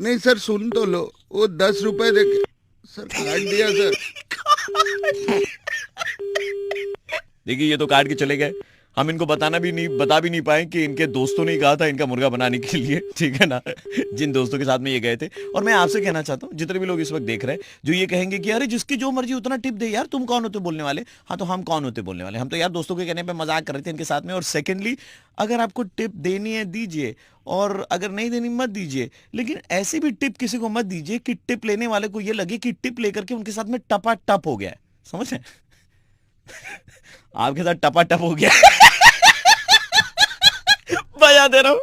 नहीं सर, सुन तो लो। वो 10 रुपए देके सर काट दिया सर। देखिए ये तो काट के चले गए। हम इनको बता भी नहीं पाए कि इनके दोस्तों ने कहा था इनका मुर्गा बनाने के लिए, ठीक है ना, जिन दोस्तों के साथ में ये गए थे। और मैं आपसे कहना चाहता हूँ, जितने भी लोग इस वक्त देख रहे हैं जो ये कहेंगे कि अरे जिसकी जो मर्जी उतना टिप दे यार, तुम कौन होते बोलने वाले। हाँ, तो हम कौन होते बोलने वाले? हम तो यार दोस्तों के कहने पे मजाक कर रहे थे इनके साथ में। और सेकेंडली, अगर आपको टिप देनी है दीजिए, और अगर नहीं देनी मत दीजिए। लेकिन ऐसी भी टिप किसी को मत दीजिए कि टिप लेने वाले को ये लगे कि टिप लेकर के उनके साथ में टपा टप हो गया है। समझ रहे? आपके साथ टपा टप हो गया। बजा दे रहा हूं।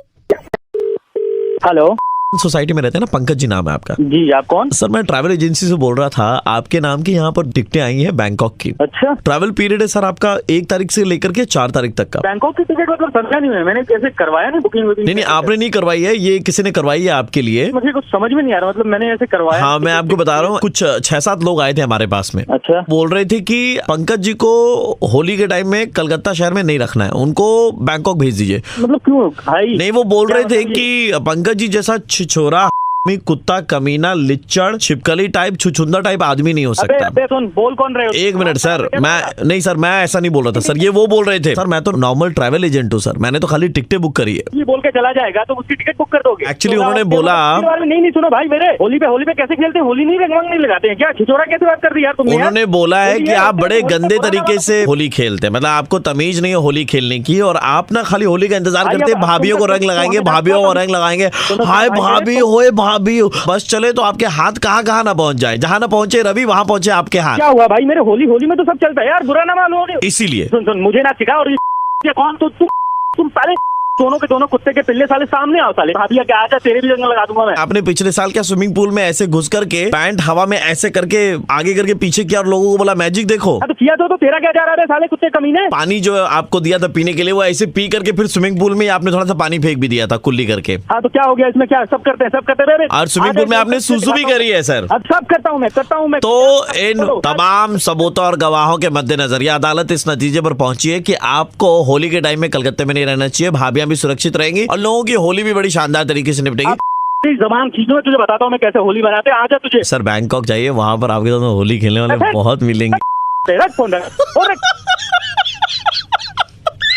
हेलो, सोसाइटी में रहते हैं ना, पंकज जी नाम है आपका? जी, आप कौन? सर मैं ट्रैवल एजेंसी से बोल रहा था। आपके नाम की यहाँ पर टिकटें आई हैं बैंकॉक की। अच्छा, ट्रैवल पीरियड है सर आपका 1 तारीख से लेकर के 4 तारीख तक का। बैंकॉक की टिकट मतलब समझा नहीं है मैंने, कैसे करवाया ना बुकिंग? नहीं, आपने नहीं करवाई है, ये किसी ने करवाई है आपके लिए। मुझे कुछ समझ में नहीं आ रहा, मतलब मैंने ऐसे करवाया। हाँ, मैं आपको बता रहा हूँ, कुछ 6-7 लोग आए थे हमारे पास में। अच्छा, बोल रहे थे कि पंकज जी को होली के टाइम में कलकत्ता शहर में नहीं रखना है, उनको बैंकॉक भेज दीजिए। मतलब क्यों भाई? नहीं, वो बोल रहे थे कि पंकज जी जैसा छिछोरा, कुत्ता, कमीना, लिच्चड़, छिपकली टाइप, छुछुंदर टाइप आदमी नहीं हो सकता। अबे सुन, बोल कौन रहे हो? 1 मिनट सर, मैं सर, मैं ऐसा नहीं बोल रहा था सर, ये वो बोल रहे थे। सर मैं तो नॉर्मल ट्रैवल एजेंट हूँ सर, मैंने तो खाली टिकटें बुक करी है। ये बोल के चला जाएगा तो उसकी टिकट बुक कर दोगे? एक्चुअली उन्होंने बोला, नहीं सुनो भाई मेरे, होली पे कैसे खेलते हैं? होली नहीं लगाते हैं क्या? छिछोरा कैसे बात कर दी यार तुमने? उन्होंने बोला है कि आप बड़े गंदे तरीके से होली खेलते हैं, मतलब आपको तमीज नहीं है होली खेलने की, और आप ना खाली होली का इंतजार करते हैं, भाभीियों को रंग लगाएंगे, भाभीियों को रंग लगाएंगे, हाय भाभी, होए भाभी, बस चले तो आपके हाथ कहाँ ना पहुंच जाए, जहाँ ना पहुंचे रवि वहाँ पहुंचे आपके हाथ। क्या हुआ भाई मेरे? होली में तो सब चलता है यार, बुरा ना मानो। इसीलिए सुन, मुझे ना सिखा। और ये कौन? तुम साले दोनों के दोनों कुत्ते के पिल्ले साले सामने आओ साले। भाभी क्या आजा, तेरे भी रंग लगा दूंगा मैं। आपने पिछले साल क्या स्विमिंग पूल में ऐसे घुस करके पैंट हवा में ऐसे करके आगे करके पीछे किया और लोगों को बोला मैजिक देखो? तो किया तो तेरा क्या जा रहा है साले कुत्ते कमीने? पानी जो आपको दिया था पीने के लिए, वो ऐसे पी करके फिर स्विमिंग पूल में आपने थोड़ा सा पानी फेंक भी दिया था कुल्ली करके। हाँ, तो क्या हो गया इसमें? क्या सब करते हैं? और स्विमिंग पूल में आपने सुसु भी करी है सर। अब सब करता हूँ मैं। तो इन तमाम सबूतों और गवाहों के मद्देनजर ये अदालत इस नतीजे पर पहुंची है कि आपको होली के टाइम में कलकत्ते में नहीं रहना चाहिए, भाभियां भी सुरक्षित रहेंगी और लोगों की होली भी बड़ी शानदार तरीके से निपटेगी। जबान खींचो, तुझे बताता हूँ मैं कैसे होली बनाते हैं। आजा तुझे। सर बैंकॉक जाइए, वहाँ पर आपके साथ होली खेलने वाले बहुत मिलेंगे।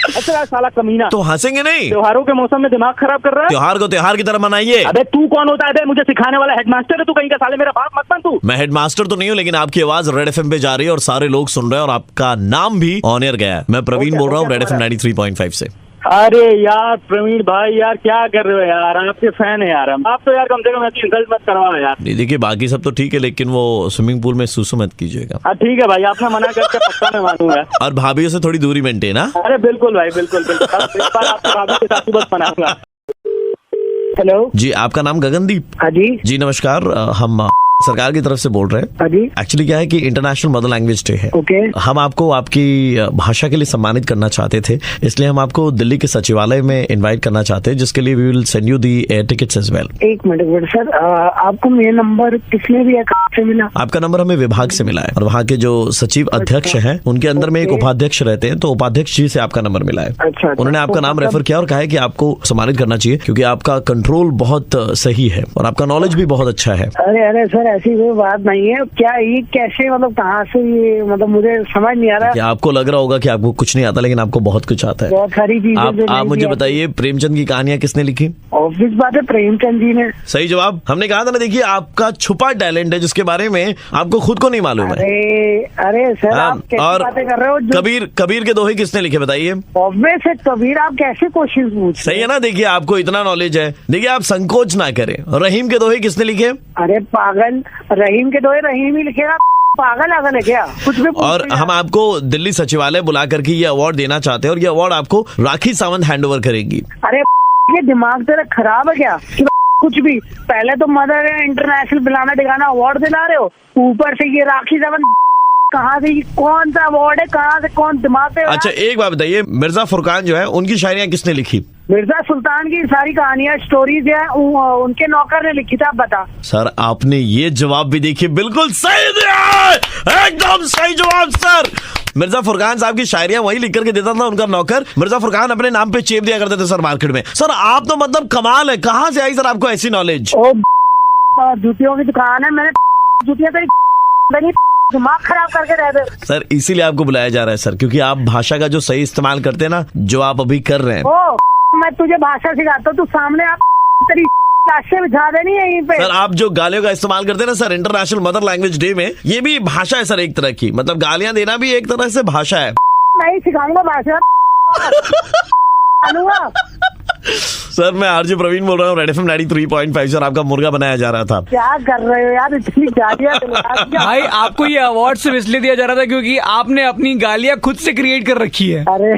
अच्छा साला कमीना, तो हंसेंगे नहीं? त्योहारों के मौसम में दिमाग खराब कर रहा है। त्योहार को त्योहार की तरह मनाइए। अबे तू कौन होता है? मुझे सिखाने वाला हेडमास्टर है तू कहीं का? साले मेरा बाप मत बन तू। मैं हेडमास्टर तो नहीं हूँ, लेकिन आपकी आवाज रेड एफएम पे जा रही है और सारे लोग सुन रहे हैं और आपका नाम भी ऑन एयर गया है। मैं प्रवीण बोल रहा हूँ रेड एफएम 93.5 से। अरे यार प्रवीण भाई यार क्या कर रहे हो यार? आपके फैन है यार हम। आप तो यार कम से कम ऐसी इंसल्ट मत करवाओ यार। नहीं देखिए, बाकी सब तो ठीक है, लेकिन वो स्विमिंग पूल में सुसु मत कीजिएगा। ठीक है भाई, आपने मना करके पक्का मैं मानूंगा। और भाभीयों से थोड़ी दूरी मेंटेन। अरे बिल्कुल भाई, बिल्कुल। इस बार आपकी भाभी के साथ बस मनाऊंगा। हेलो जी, आपका नाम गगनदीप? हाँ जी। जी नमस्कार, हम सरकार की तरफ से बोल रहे हैं। एक्चुअली क्या है कि इंटरनेशनल मदर लैंग्वेज डे है। हम आपको आपकी भाषा के लिए सम्मानित करना चाहते थे, इसलिए हम आपको दिल्ली के सचिवालय में इनवाइट करना चाहते हैं, जिसके लिए we will send you the air tickets as well. एक मिनट सर, आपको मेरा नंबर किसने दिया, कहाँ से मिला? आपका नंबर हमें विभाग से मिला है, और वहाँ के जो सचिव अध्यक्ष हैं उनके अंदर में एक उपाध्यक्ष रहते हैं, तो उपाध्यक्ष जी से आपका नंबर मिला है। अच्छा, उन्होंने आपका नाम रेफर किया और कहा है कि आपको सम्मानित करना चाहिए, क्योंकि आपका कंट्रोल बहुत सही है और आपका नॉलेज भी बहुत अच्छा है। अरे सर ऐसी कोई बात नहीं है। क्या ये कैसे, मतलब कहाँ से ये, मतलब मुझे समझ नहीं आ रहा। आपको लग रहा होगा कि आपको कुछ नहीं आता, लेकिन आपको बहुत कुछ आता है। बहुत सारी चीजें। आप मुझे बताइए, प्रेमचंद की कहानियां किसने लिखी? ऑब्वियस बात है, प्रेमचंद जी ने। सही जवाब। हमने कहा था ना, देखिए आपका छुपा टैलेंट है जिसके बारे में आपको खुद को नहीं मालूम है। अरे सर आप कैसी बातें कर रहे हो? कबीर के दोहे किसने लिखे बताइए? ऑब्वियस है कबीर। आप कैसे क्वेश्चन पूछ? सही है ना? देखिए आपको इतना नॉलेज है। देखिए आप संकोच ना करें। रहीम के दोहे किसने लिखे? अरे पागल, रहीम के दोहे रहीम ही लिखेगा। पागल है क्या? कुछ भी। और हम आपको दिल्ली सचिवालय बुला करके ये अवार्ड देना चाहते हैं, और ये अवार्ड आपको राखी सावंत हैंडओवर करेंगी। अरे ये दिमाग तेरा खराब है क्या? कुछ भी। पहले तो मदर इंटरनेशनल पिलाना टिकाना अवार्ड दिला रहे हो, ऊपर से ये राखी सावंत कहाँ से? कौन सा अवार्ड है? कहाँ से? कौन दिमाग पे? अच्छा एक बात बताइए, मिर्जा फुरकान जो है उनकी शायरियाँ किसने लिखी? मिर्जा सुल्तान की सारी कहानियां स्टोरीज है उनके नौकर ने लिखी था, आप बता। सर आपने ये जवाब भी देखिए बिल्कुल सही दिया है, एकदम सही जवाब सर। मिर्जा फुरकान साहब की शायरियां वही लिख करके देता था उनका नौकर। मिर्जा फुरकान अपने नाम पे चेप दिया करते थे सर मार्केट में। सर आप तो मतलब कमाल है, कहाँ से आई सर आपको ऐसी नॉलेज? जूतियों की दुकान है, मैंने जूतियां तेरी दिमाग खराब करके रह दे। सर इसीलिए आपको बुलाया जा रहा है सर, क्योंकि आप भाषा का जो सही इस्तेमाल करते हैं ना, जो आप अभी कर रहे हैं। ओ मैं तुझे भाषा सिखाता हूँ, तू सामने आप तेरी लाशें बिछा देनी है यहीं पे। सर आप जो गालियों का इस्तेमाल करते हैं ना sir international mother language day में, ये भी भाषा है सर एक तरह की, मतलब गालियां देना भी एक तरह से भाषा है। मैं ही सिखाऊंगा भाषा। सर मैं आरजे प्रवीण बोल रहा हूँ, रेड एफएम 93.5 सर। आपका मुर्गा बनाया जा रहा था। क्या कर रहे हो यार, इतनी गालियां भाई आपको ये अवार्ड सिर्फ इसलिए दिया जा रहा था क्योंकि आपने अपनी गालियां खुद से क्रिएट कर रखी है। अरे